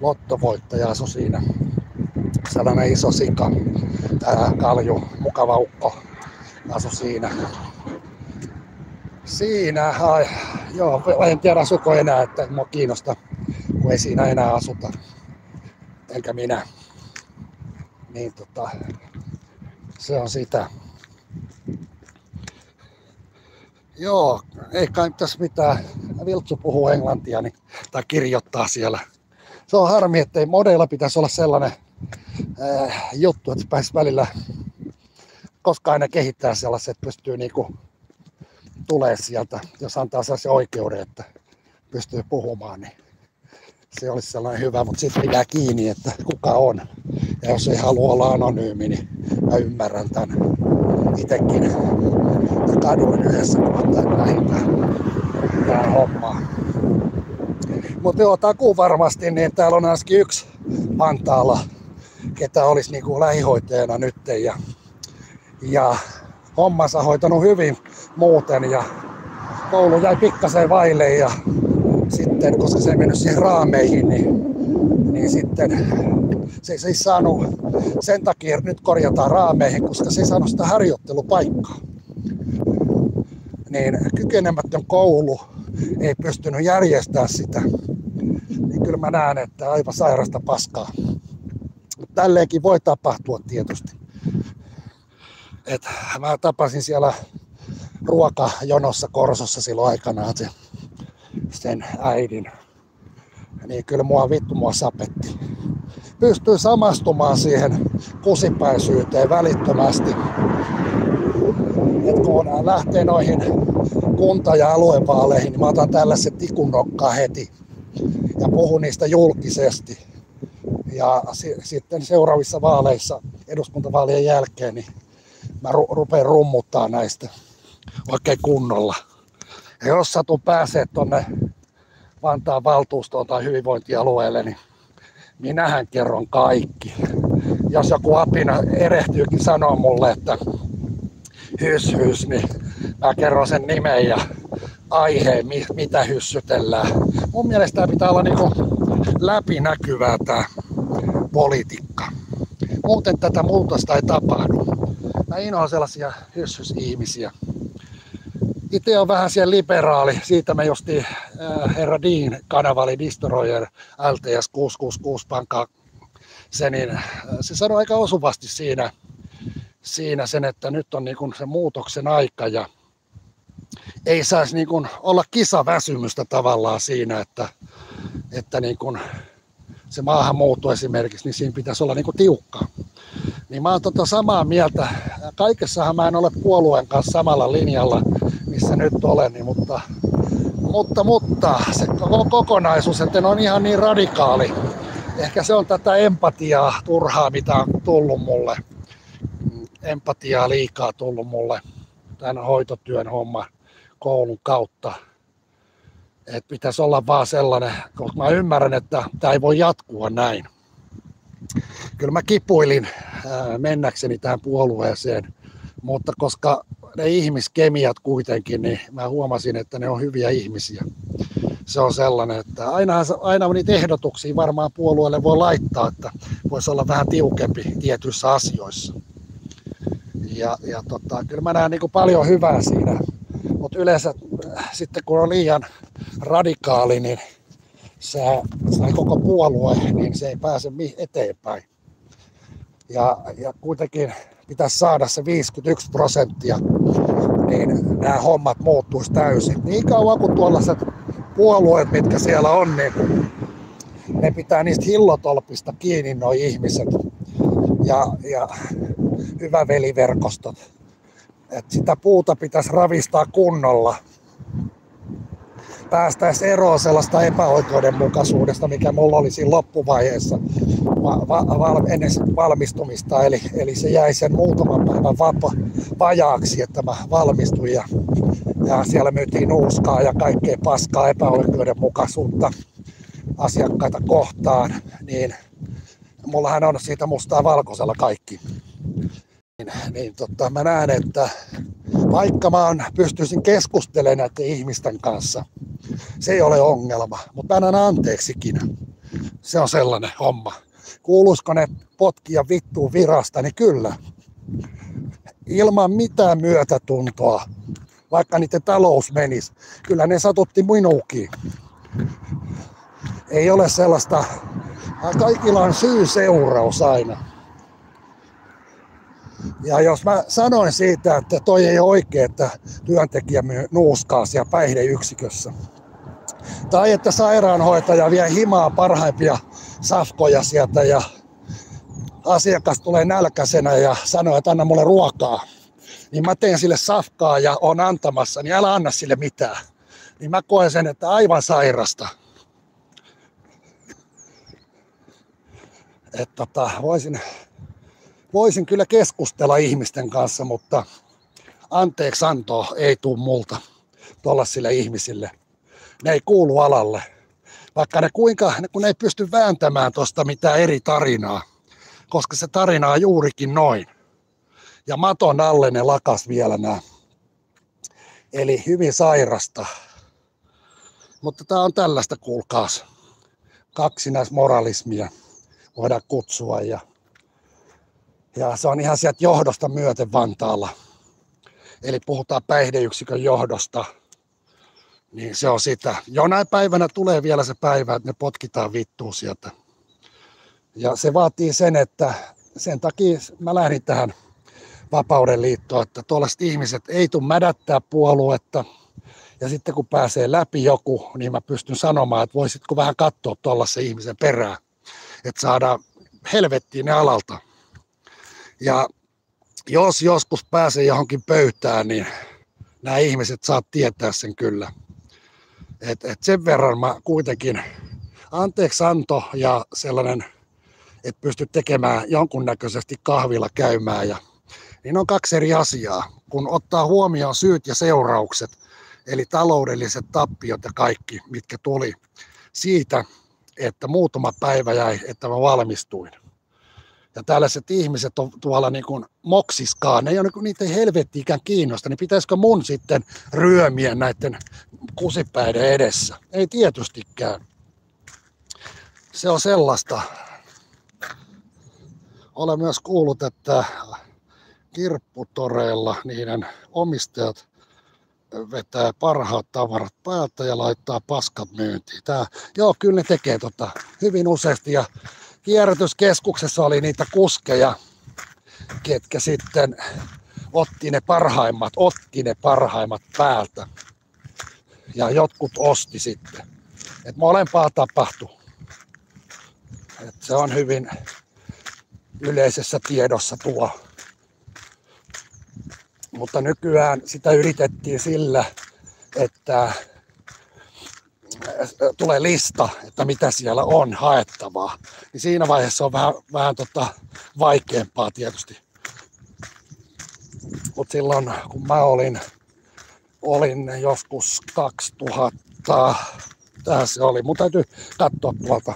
lottovoittaja, asui siinä. Sellainen iso sika, tää kalju, mukava ukko, asui siinä. Joo, en tiedä asuko enää, että mua kiinnosta, kun ei siinä enää asuta. Enkä minä. Niin se on sitä. Joo, ei kai tässä mitään. Viltsu puhuu englantia tai kirjoittaa siellä. Se on harmi, että modeilla pitäisi olla sellainen juttu, että se pääsisi välillä, koska aina kehittää sellaisen, että pystyy niinku tulee sieltä, jos antaa sellaisen oikeuden, että pystyy puhumaan, niin se olisi sellainen hyvä, mutta sitten pitää kiinni, että kuka on. Ja jos ei halua olla anonyymi, niin mä ymmärrän tämän itsekin. Kaduin yhdessä kohtaa lähinnä tää homma. Mutta joo, takuu varmasti, niin täällä on ainakin yksi Vantaalla, ketä olisi niinku lähihoitajana nyt. Ja hommansa hoitanut hyvin muuten ja koulu jäi pikkasen vaille ja sitten, koska se ei mennyt siihen raameihin, niin sitten se ei saanut, sen takia nyt korjataan raameihin, koska se ei saanut sitä harjoittelupaikkaa. Niin kykenemätön koulu ei pystynyt järjestämään sitä. niin kyllä mä näen, että aivan sairasta paskaa. Tälleenkin voi tapahtua tietysti. Et mä tapasin siellä ruokajonossa Korsossa silloin aikanaan sen äidin. Niin kyllä mua sapetti. Pystyy samastumaan siihen kusipäisyyteen välittömästi. Et kun lähtee noihin kunta- ja aluevaaleihin, niin mä otan tällaiset tikunnokkaa heti ja puhun niistä julkisesti. Ja sitten seuraavissa vaaleissa, eduskuntavaalien jälkeen, niin mä rupean rummuttaa näistä oikein kunnolla. Ja jos satun pääsee tonne Vantaan valtuustoon tai hyvinvointialueelle, niin minähän kerron kaikki. Jos joku apina erehtyykin sanoo mulle, että hys, niin mä kerron sen nimen ja aiheen, mitä hyssytellään. Mun mielestä tää pitää olla niinku läpinäkyvää tää politiikka. Muuten tätä muutosta ei tapahdu. Mä inhoan sellaisia hyssys-ihmisiä. Itse on vähän siellä liberaali, siitä me justiin herra Dean kanava oli Destroyer LTS 666 pankaa se, niin se sanoi aika osuvasti siinä sen, että nyt on niin kuin se muutoksen aika ja ei saisi niin kuin olla kisaväsymystä tavallaan siinä, että niin kuin se maahanmuutto esimerkiksi, niin siinä pitäisi olla niin kuin tiukkaa. Niin mä oon samaa mieltä. Kaikessahan mä en ole puolueen kanssa samalla linjalla, missä nyt olen, niin mutta se kokonaisuus, että en ole ihan niin radikaali. Ehkä se on tätä empatiaa turhaa, mitä on tullut mulle. Empatiaa liikaa tullut mulle tämän hoitotyön homma koulun kautta. Että pitäisi olla vaan sellainen, koska mä ymmärrän, että tämä ei voi jatkua näin. Kyllä mä kipuilin mennäkseni tähän puolueeseen, mutta koska ne ihmiskemiat kuitenkin, niin mä huomasin, että ne on hyviä ihmisiä. Se on sellainen, että aina niitä ehdotuksia varmaan puolueelle voi laittaa, että voisi olla vähän tiukempi tietyissä asioissa. Kyllä mä näen niin paljon hyvää siinä, mutta yleensä sitten kun on liian radikaali, niin se koko puolue, niin se ei pääse eteenpäin. Ja kuitenkin pitäisi saada se 51%, niin nämä hommat muuttuisi täysin. Niin kauan kuin tuollaiset puolueet, mitkä siellä on, niin ne pitää niistä hillotolpista kiinni nuo ihmiset ja hyvä veliverkostot. Että sitä puuta pitäisi ravistaa kunnolla. Päästäisiin eroon sellaista epäoikeudenmukaisuudesta, mikä mulla oli siinä loppuvaiheessa ennen valmistumista. Eli se jäi sen muutaman päivän vajaaksi, että mä valmistuin ja siellä myytiin nuuskaa ja kaikkea paskaa epäoikeudenmukaisuutta asiakkaita kohtaan. Niin mullahan on siitä mustaa valkoisella kaikki. Mä näen, että vaikka pystyisin keskustelemaan näiden ihmisten kanssa, se ei ole ongelma, mutta mä annan anteeksikin. Se on sellainen homma. Kuuluisiko ne potkia vittuun virasta, niin kyllä. Ilman mitään myötätuntoa, vaikka niiden talous menisi, kyllä ne satutti minuukin. Ei ole sellaista, kaikilla on syy-seuraus aina. Ja jos mä sanoin siitä, että toi ei ole oikein, että työntekijä myy nuuskaa siellä päihdeyksikössä, tai että sairaanhoitaja vie himaa parhaimpia safkoja sieltä ja asiakas tulee nälkäisenä ja sanoo, että anna mulle ruokaa, niin mä teen sille safkaa ja on antamassa, niin älä anna sille mitään. Niin mä koen sen, että aivan sairasta. Että voisin kyllä keskustella ihmisten kanssa, mutta anteeksiantoa ei tule multa tuollaisille ihmisille. Ne ei kuulu alalle. Vaikka kun ne ei pysty vääntämään tuosta mitään eri tarinaa, koska se tarina on juurikin noin. Ja maton alle ne lakas vielä nämä. Eli hyvin sairasta. Mutta tää on tällaista, kuulkaas. Kaksinaismoralismia voidaan kutsua. Ja se on ihan sieltä johdosta myöten Vantaalla. Eli puhutaan päihdeyksikön johdosta. Niin se on sitä. Jonain päivänä tulee vielä se päivä, että ne potkitaan vittuun sieltä. Ja se vaatii sen, että sen takia mä lähdin tähän Vapauden liittoon, että tuollaiset ihmiset ei tule mädättää puoluetta. Ja sitten kun pääsee läpi joku, niin mä pystyn sanomaan, että voisitko vähän katsoa tuollaisen ihmisen perään. Että saadaan helvettiin ne alalta. Ja jos joskus pääsee johonkin pöytään, niin nämä ihmiset saat tietää sen kyllä. Et sen verran mä kuitenkin anteeksianto ja sellainen, että pystyt tekemään jonkunnäköisesti kahvilla käymään. Niin on kaksi eri asiaa. Kun ottaa huomioon syyt ja seuraukset, eli taloudelliset tappiot ja kaikki, mitkä tuli siitä, että muutama päivä jäi, että mä valmistuin. Ja tällaiset ihmiset on tuolla niin kuin moksiskaan, ne ei ole, niitä ei helvettiikään kiinnosta, niin pitäisikö mun sitten ryömiä näiden kusipäiden edessä? Ei tietystikään. Se on sellaista. Olen myös kuullut, että kirpputoreilla niiden omistajat vetää parhaat tavarat päältä ja laittaa paskat myyntiin. Kyllä ne tekee hyvin useasti. Ja kierrätyskeskuksessa oli niitä kuskeja, ketkä sitten otti ne parhaimmat päältä. Ja jotkut osti sitten. Et molempaa tapahtui. Et se on hyvin yleisessä tiedossa tuo. Mutta nykyään sitä yritettiin sillä, että tulee lista, että mitä siellä on haettavaa. Niin siinä vaiheessa on vähän vaikeampaa tietysti. Mutta silloin kun mä olin joskus 2000, tässä se oli, mun täytyy katsoa tuolta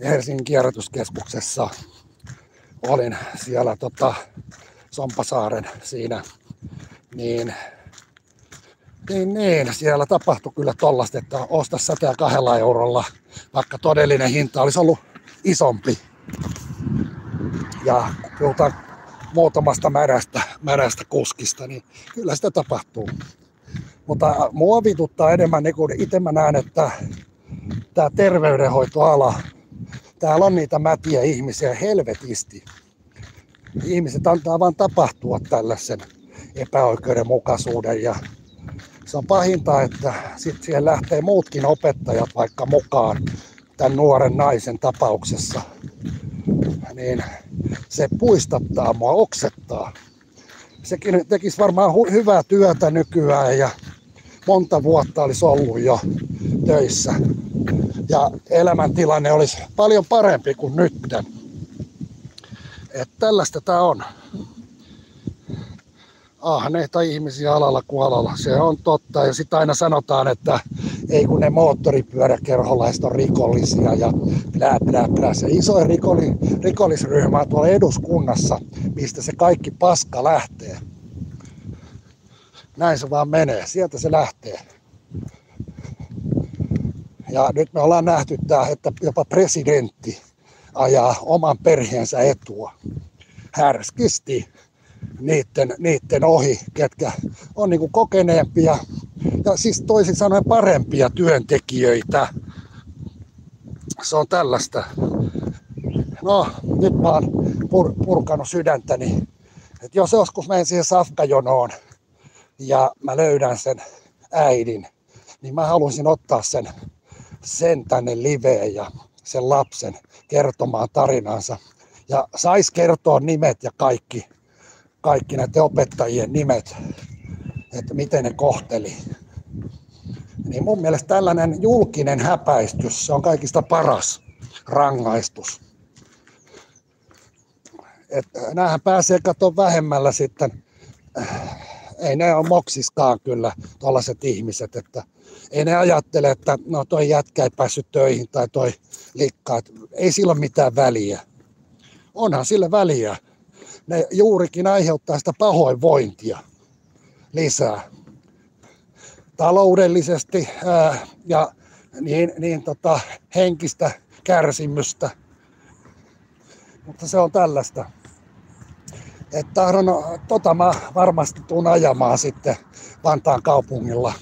Helsingin kierrätyskeskuksessa. Olin siellä Sompasaaren siinä, niin siellä tapahtui kyllä tollaista, että osta sä tää 2 eurolla, vaikka todellinen hinta olisi ollut isompi. Ja kun puhutaan muutamasta märästä kuskista, niin kyllä sitä tapahtuu. Mutta mua vituttaa enemmän, niin kuin itse mä näen, että tämä terveydenhoitoala, täällä on niitä mätiä ihmisiä helvetisti. Ihmiset antaa vaan tapahtua tällaisen epäoikeudenmukaisuuden ja se on pahinta, että sitten siihen lähtee muutkin opettajat vaikka mukaan tämän nuoren naisen tapauksessa. Niin se puistattaa mua, oksettaa. Sekin tekisi varmaan hyvää työtä nykyään ja monta vuotta olisi ollut jo töissä. Ja elämäntilanne olisi paljon parempi kuin nyt. Että tällaista tää on. Ahneita ihmisiä alalla kuin alalla, se on totta. Ja sitten aina sanotaan, että ei kun ne moottoripyöräkerholaiset on rikollisia ja plää. Se isoin rikollisryhmä on tuolla eduskunnassa, mistä se kaikki paska lähtee. Näin se vaan menee, sieltä se lähtee. Ja nyt me ollaan nähty tää, että jopa presidentti ajaa oman perheensä etua härskisti niiden ohi, ketkä on niinku kokeneempia ja siis toisin sanoen parempia työntekijöitä. Se on tällaista. No, nyt mä oon purkanut sydäntäni, että jos joskus menen siihen safkajonoon ja mä löydän sen äidin, niin mä haluaisin ottaa sen tänne liveen ja sen lapsen kertomaan tarinansa. Ja sais kertoa nimet ja kaikki näiden opettajien nimet, että miten ne kohteli. Niin mun mielestä tällainen julkinen häpäistys, se on kaikista paras rangaistus. Näähän pääsee katsomaan vähemmällä sitten. Ei ne ole moksiskaan kyllä tollaiset ihmiset, että ei ne ajattele, että no toi jätkä ei päässyt töihin tai toi likka, että ei sillä ole mitään väliä. Onhan sillä väliä. Ne juurikin aiheuttaa sitä pahoinvointia lisää. Taloudellisesti ja henkistä kärsimystä. Mutta se on tällaista. Että mä varmasti tuun ajamaan sitten Vantaan kaupungilla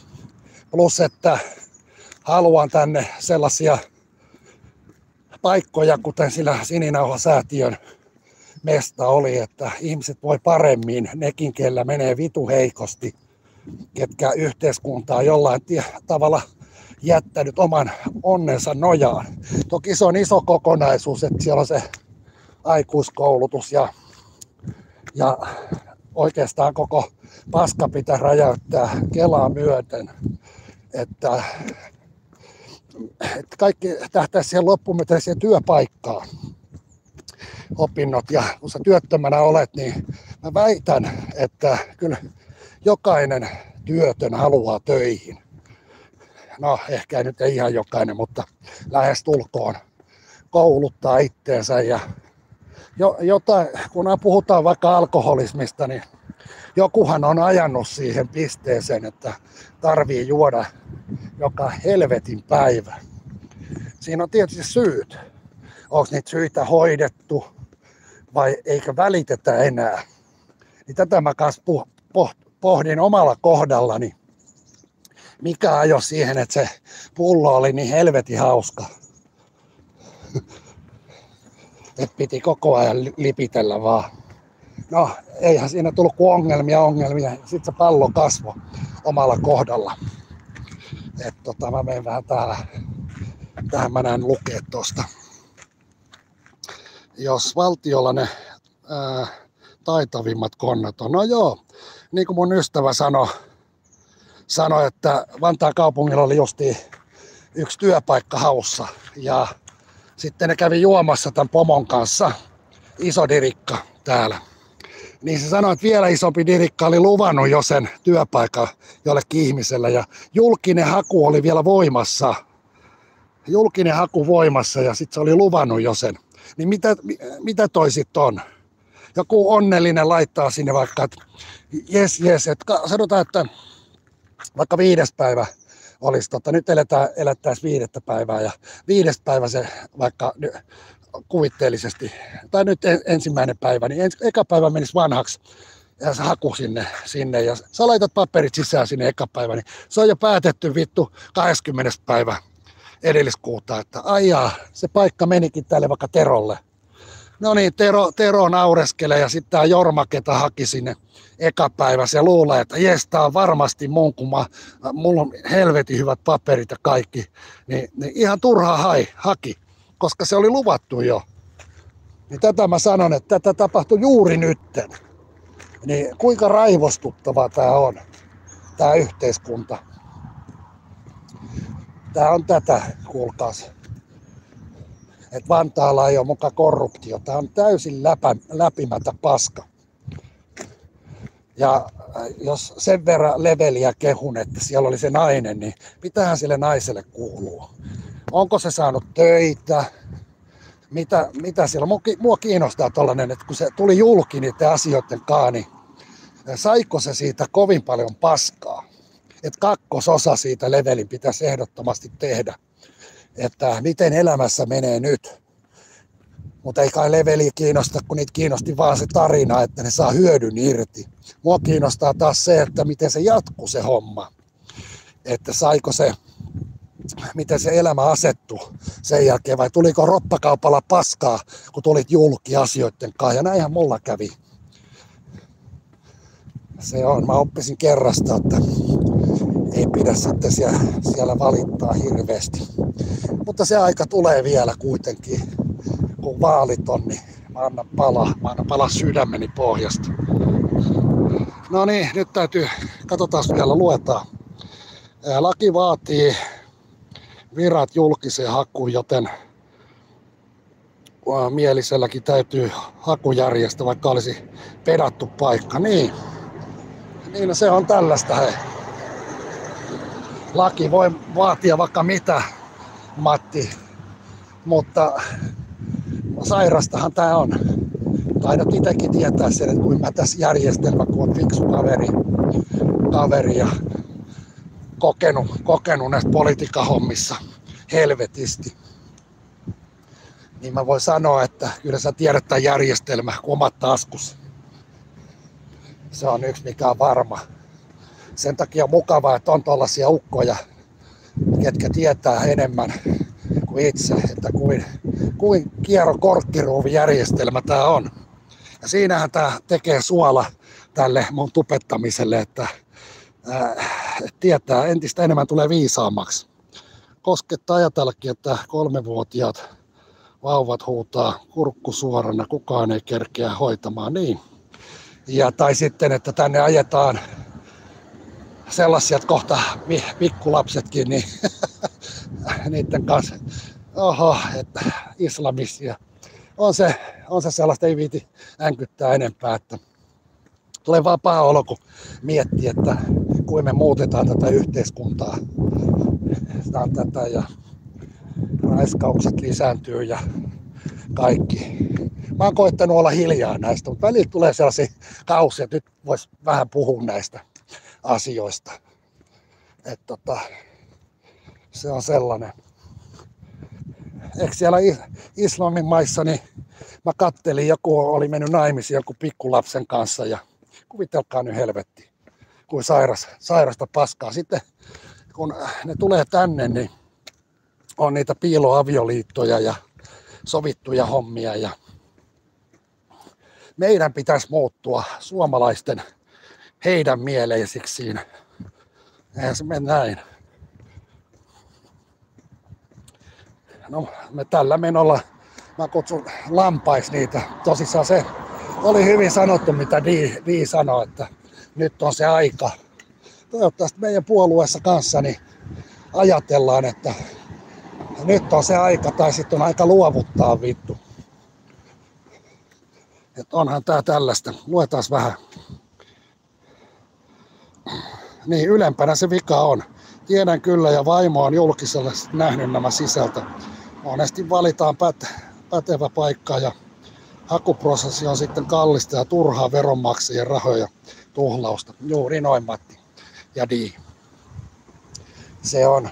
Plus, että haluan tänne sellaisia paikkoja, kuten sillä Sininauhasäätiön mesta oli, että ihmiset voi paremmin, nekin, kellä menee vitu heikosti, ketkä yhteiskunta on jollain tavalla jättänyt oman onnensa nojaan. Toki se on iso kokonaisuus, että siellä on se aikuiskoulutus ja oikeastaan koko paska pitää räjäyttää Kelaa myöten, että kaikki tähtäisi siihen loppumetreiseen siihen työpaikkaan, opinnot, ja kun sä työttömänä olet, niin mä väitän, että kyllä jokainen työtön haluaa töihin. No, ehkä nyt ei ihan jokainen, mutta lähestulkoon kouluttaa itteensä. Ja jotain, kun puhutaan vaikka alkoholismista, niin jokuhan on ajanut siihen pisteeseen, että tarvii juoda joka helvetin päivä. Siinä on tietysti syyt. Onko niitä syitä hoidettu vai eikö välitetä enää? Niin tätä mä kanssa pohdin omalla kohdallani. Mikä ajoi siihen, että se pullo oli niin helvetin hauska. Että piti koko ajan lipitellä vaan. No, eihän siinä tullut kuin ongelmia. Sitten se pallo kasvoi omalla kohdalla. Että mä menen vähän tähän mä näen lukea tosta. Jos valtiolla ne taitavimmat konnat on. No joo, niin kuin mun ystävä sanoi, että Vantaan kaupungilla oli justiin yksi työpaikka haussa. Ja sitten ne kävi juomassa tämän pomon kanssa, iso dirikka täällä. Niin se sanoi, että vielä isompi dirikka oli luvannut jo sen työpaikan jollekin ihmiselle. Ja julkinen haku oli vielä voimassa. Ja sitten se oli luvannut jo sen. Niin mitä toi sit on? Joku onnellinen laittaa sinne vaikka, että jes, että sanotaan, että vaikka 5. päivä olisi, nyt elettäisiin 5. päivää ja 5. päivä se vaikka kuvitteellisesti, tai nyt ensimmäinen päivä, niin eka päivä menisi vanhaksi ja se haku sinne ja sä laitat paperit sisään sinne eka päivä, niin se on jo päätetty vittu 20. päivä edelliskuuta, että aijaa, se paikka menikin tälle vaikka Terolle. No niin, Tero naureskelee ja sitten tämä Jorma, ketä haki sinne eka päivä, se luulee, että jes, tää on varmasti mun, kun mulla on helvetin hyvät paperit ja kaikki. Niin ihan turhaa haki, koska se oli luvattu jo. Niin tätä mä sanon, että tätä tapahtui juuri nytten. Niin kuinka raivostuttavaa tää on, tää yhteiskunta. Tää on tätä, kuulkaas. Että Vantaalla ei ole muka korruptio. Tää on täysin läpimätä paska. Ja jos sen verran leveliä kehun, että siellä oli se nainen, niin mitähän sille naiselle kuuluu? Onko se saanut töitä? Mitä siellä? Mua kiinnostaa tollanen, että kun se tuli julki niiden asioiden kanssa, niin saiko se siitä kovin paljon paskaa? Että kakkososa siitä levelin pitäisi ehdottomasti tehdä. Että miten elämässä menee nyt. Mutta ei kai leveli kiinnosta, kun niitä kiinnosti vaan se tarina, että ne saa hyödyn irti. Mua kiinnostaa taas se, että miten se jatkuu se homma. Että saiko se, miten se elämä asettui sen jälkeen, vai tuliko roppakaupalla paskaa, kun tulit julki asioiden kanssa. Ja näinhän mulla kävi. Se on, mä oppisin kerrasta, että ei pidä sitten siellä valittaa hirveästi. Mutta se aika tulee vielä kuitenkin, kun vaalit on, niin mä annan palaa sydämeni pohjasta. No niin, nyt katsotaan vielä luetaan. Laki vaatii virat julkiseen hakuun, joten mieliselläkin täytyy haku järjestää, vaikka olisi pedattu paikka. Niin no se on tällaista, hei. Laki voi vaatia vaikka mitä, Matti, mutta sairastahan tää on. Taidat itsekin tietää sen, että kuin mä tässä järjestelmä, kun on fiksu kaveri ja kokenut näistä politiikkahommissa helvetisti. Niin mä voin sanoa, että kyllä sä tiedät tämän järjestelmä kuin omat taskus. Se on yksi mikä on varma. sen takia on mukavaa, että on tollaisia ukkoja, ketkä tietää enemmän kuin itse, että kuin kiero korkkiruuvijärjestelmä tää on. Ja siinähän tää tekee suola tälle mun tupettamiselle, että tietää entistä enemmän tulee viisaammaksi. Koskettaa ajatellakin, että 3-vuotiaat vauvat huutaa kurkku suorana, kukaan ei kerkeä hoitamaan niin. Ja tai sitten, että tänne ajetaan sellaisia, että kohta pikkulapsetkin, niin niiden kanssa, että islamisia. On se sellaista, ei viiti änkyttää enempää, että tulee vaan paha olo, kun miettii, että kuin me muutetaan tätä yhteiskuntaa. Tätä ja raiskaukset lisääntyy ja kaikki. Mä oon koittanut olla hiljaa näistä, mutta välillä tulee sellaisia kausia, että nyt vois vähän puhua näistä asioista. Että se on sellainen. Eikö siellä islamin maissa, niin mä kattelin, joku oli mennyt naimisiin joku pikkulapsen kanssa ja kuvitelkaa nyt helvetti, kuin sairasta paskaa. Sitten kun ne tulee tänne, niin on niitä piiloavioliittoja ja sovittuja hommia. Ja meidän pitäisi muuttua suomalaisten heidän mieleisiksi siinä. Eihän se mene näin. No, me tällä menolla, mä kutsun lampais niitä. Tosissaan se oli hyvin sanottu, mitä Di sanoi, että nyt on se aika. Toivottavasti meidän puolueessa kanssa niin ajatellaan, että nyt on se aika, tai sitten on aika luovuttaa vittu. Että onhan tää tällaista. Luetaan vähän. Niin, ylempänä se vika on. Tiedän kyllä, ja vaimo on julkisella nähnyt nämä sisältä. Monesti valitaan pätevä paikka ja hakuprosessi on sitten kallista ja turhaa veronmaksajien rahoja tuhlausta. Juuri noin, Matti ja Di. Se on.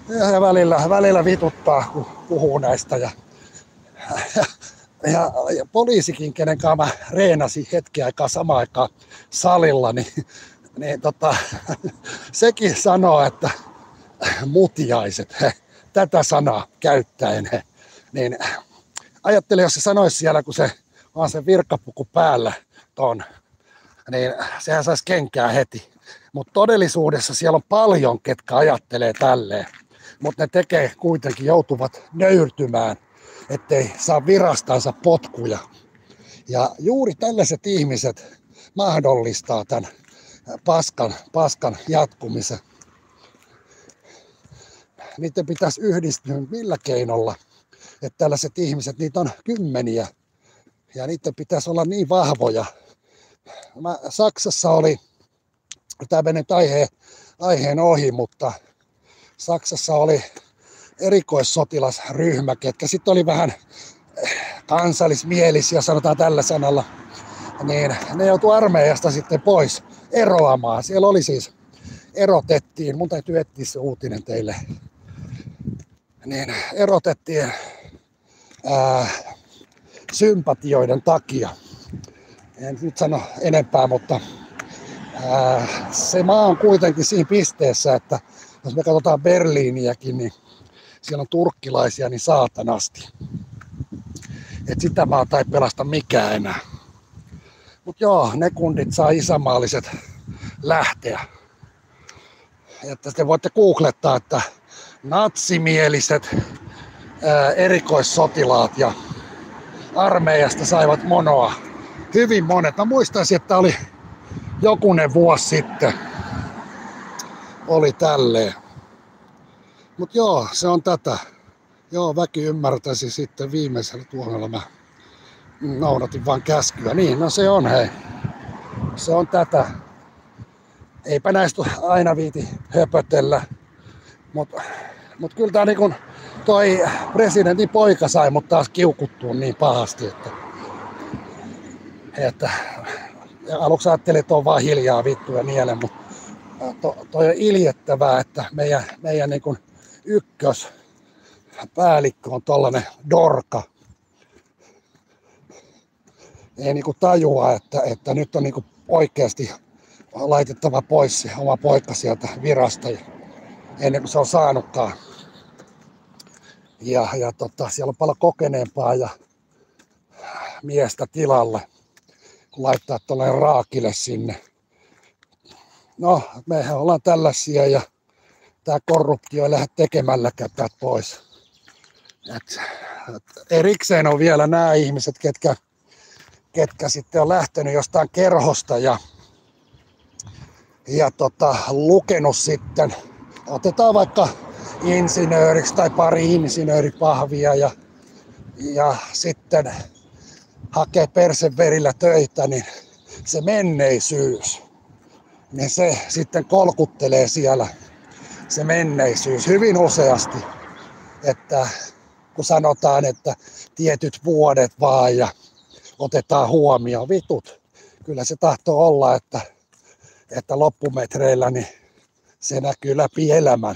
Ja välillä vituttaa, kun puhuu näistä. Ja poliisikin, kenen kanssa mä reenasin hetken aikaa samaan aikaan salilla, niin sekin sanoo, että mutiaiset, tätä sanaa käyttäen, niin ajattelin, jos se sanoisi siellä, kun se on se virkkapuku päällä ton, niin sehän saisi kenkää heti. Mutta todellisuudessa siellä on paljon, ketkä ajattelee tälleen, mutta ne tekee kuitenkin, joutuvat nöyrtymään, ettei saa virastansa potkuja. Ja juuri tällaiset ihmiset mahdollistaa tämän paskan jatkumisen. Niiden pitäisi yhdistyä millä keinolla, että tällaiset ihmiset, niitä on kymmeniä ja niiden pitäisi olla niin vahvoja. Saksassa oli, tämä meni aiheen ohi, mutta Saksassa oli erikoissotilasryhmä, ketkä sitten oli vähän kansallismielisiä, sanotaan tällä sanalla, niin ne joutui armeijasta sitten pois eroamaan. Siellä oli siis, erotettiin, mun täytyy etsiä se uutinen teille, niin erotettiin sympatioiden takia. En nyt sano enempää, mutta se maa on kuitenkin siinä pisteessä, että jos me katsotaan Berliiniäkin, niin siellä on turkkilaisia niin saatanasti. Et sitä maata ei pelasta mikään enää. Mut joo, ne kundit saa isänmaalliset lähteä. Että te voitte googlettaa, että natsimieliset erikoissotilaat ja armeijasta saivat monoa. Hyvin monet. Mä muistaisin, että oli jokunen vuosi sitten. Oli tälleen. Mut joo, se on tätä. Joo, väki ymmärtäisi sitten viimeisellä tuomella. Mä noudatin vaan käskyä. Niin, no se on hei. Se on tätä. Eipä näistä aina viiti höpötellä. Mut kyllä tää niin kun toi presidentin poika sai mut taas kiukuttua niin pahasti, että aluksi ajattelin, että on vaan hiljaa vittu ja niele, mutta toi on iljettävää, että meidän niin kun ykköspäällikkö on tollanen dorka. Ei niin kun tajua, että nyt on niin kun oikeasti laitettava pois se oma poika sieltä virasta ennen kuin se on saanutkaan. Ja siellä on paljon kokeneempaa ja miestä tilalle, kun laittaa tuollainen raakille sinne. No, mehän ollaan tällaisia ja tää korruptio ei lähde tekemälläkään täältä pois. Erikseen on vielä nämä ihmiset, ketkä sitten on lähtenyt jostain kerhosta ja lukenut sitten, otetaan vaikka insinööriksi tai pari insinööripahvia ja sitten hakee perseverillä töitä, niin se menneisyys, niin se sitten kolkuttelee siellä se menneisyys hyvin useasti, että kun sanotaan, että tietyt vuodet vaan ja otetaan huomioon vitut. Kyllä se tahtoo olla, että loppumetreillä niin se näkyy läpi elämän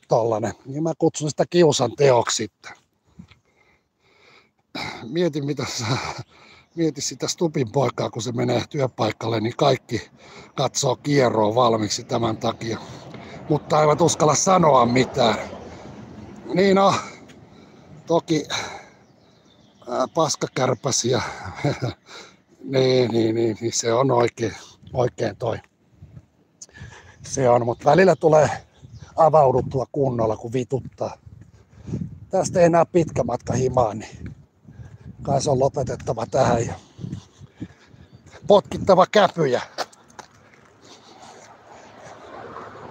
tollanen. Niin mä kutsun sitä kiusan teoksi sitten. Mieti sitä Stubin poikaa, kun se menee työpaikalle, niin kaikki katsoo kierroa valmiiksi tämän takia. Mutta eivät uskalla sanoa mitään. Niin no, toki paskakärpäsiä. niin, se on oikein toi. Se on, mutta välillä tulee avauduttua kunnolla, kun vituttaa. Tästä ei enää pitkä matka himaan, niin kai se on lopetettava tähän ja potkittava käpyjä.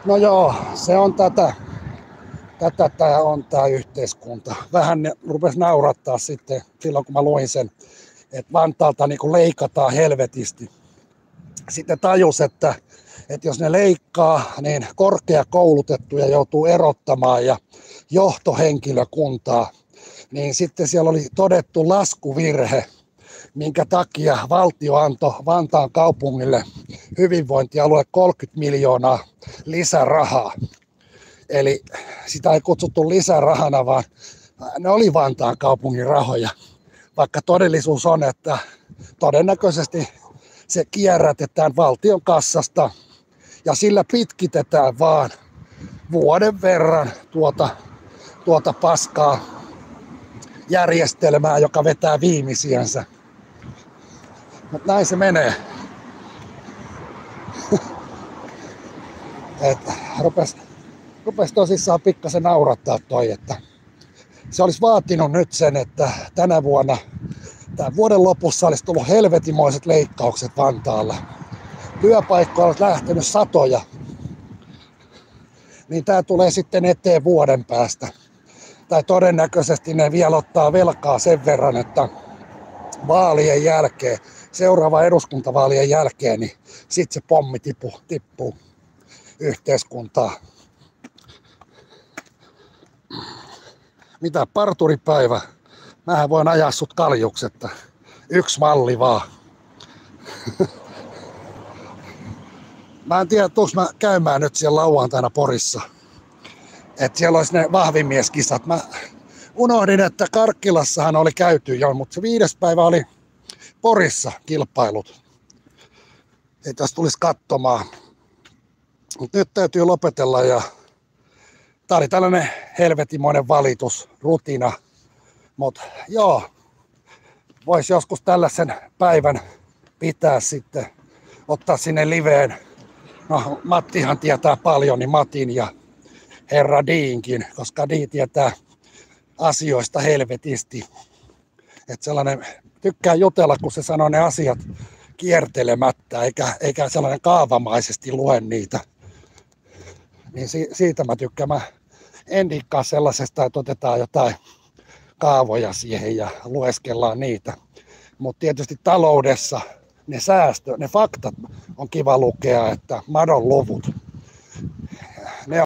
No joo, se on tätä tää on tää yhteiskunta. Vähän ne rupes naurattaa sitten silloin, kun mä luin sen, että Vantaalta niin leikataan helvetisti. Sitten tajus, että jos ne leikkaa, niin korkeakoulutettuja joutuu erottamaan ja johtohenkilökuntaa. Niin sitten siellä oli todettu laskuvirhe, minkä takia valtio antoi Vantaan kaupungille hyvinvointialue 30 miljoonaa lisärahaa. Eli sitä ei kutsuttu lisärahana, vaan ne oli Vantaan kaupungin rahoja. Vaikka todellisuus on, että todennäköisesti se kierrätetään valtion kassasta ja sillä pitkitetään vaan vuoden verran tuota paskaa järjestelmää, joka vetää viimeisiänsä. Mutta näin se menee. Rupes tosissaan pikkasen naurattaa toi, että se olisi vaatinut nyt sen, että tänä vuonna, tämän vuoden lopussa olisi tullut helvetimoiset leikkaukset Vantaalla. Työpaikkoja olisi lähtenyt satoja. Niin tää tulee sitten eteen vuoden päästä. Tai todennäköisesti ne vielä ottaa velkaa sen verran, että vaalien jälkeen, seuraava eduskuntavaalien jälkeen, niin sitten se pommi tippuu yhteiskuntaa. Mitä parturipäivä? Mähän voin ajaa sut kaljuksetta. Yksi malli vaan. Mä en tiedä, tuunko mä käymään nyt siellä lauantaina Porissa. Että siellä olisi ne vahvimieskisat. Mä unohdin, että Karkkilassahan oli käyty jo, mutta se 5. päivä oli Porissa kilpailut. Ei tässä tulisi katsomaan. Mut nyt täytyy lopetella ja tää oli tällainen helvetimoinen valitus, rutina. Mut joo, vois joskus tällaisen päivän pitää sitten ottaa sinne liveen. No Mattihan tietää paljon, niin Matin ja herra Diinkin, koska Dii tietää asioista helvetisti. Et sellainen tykkää jutella, kun se sanoo ne asiat kiertelemättä, eikä sellainen kaavamaisesti lue niitä. Niin siitä mä tykkään. Mä en dikkaa sellaisesta, että otetaan jotain kaavoja siihen ja lueskellaan niitä. Mutta tietysti taloudessa ne faktat on kiva lukea, että madon luvut.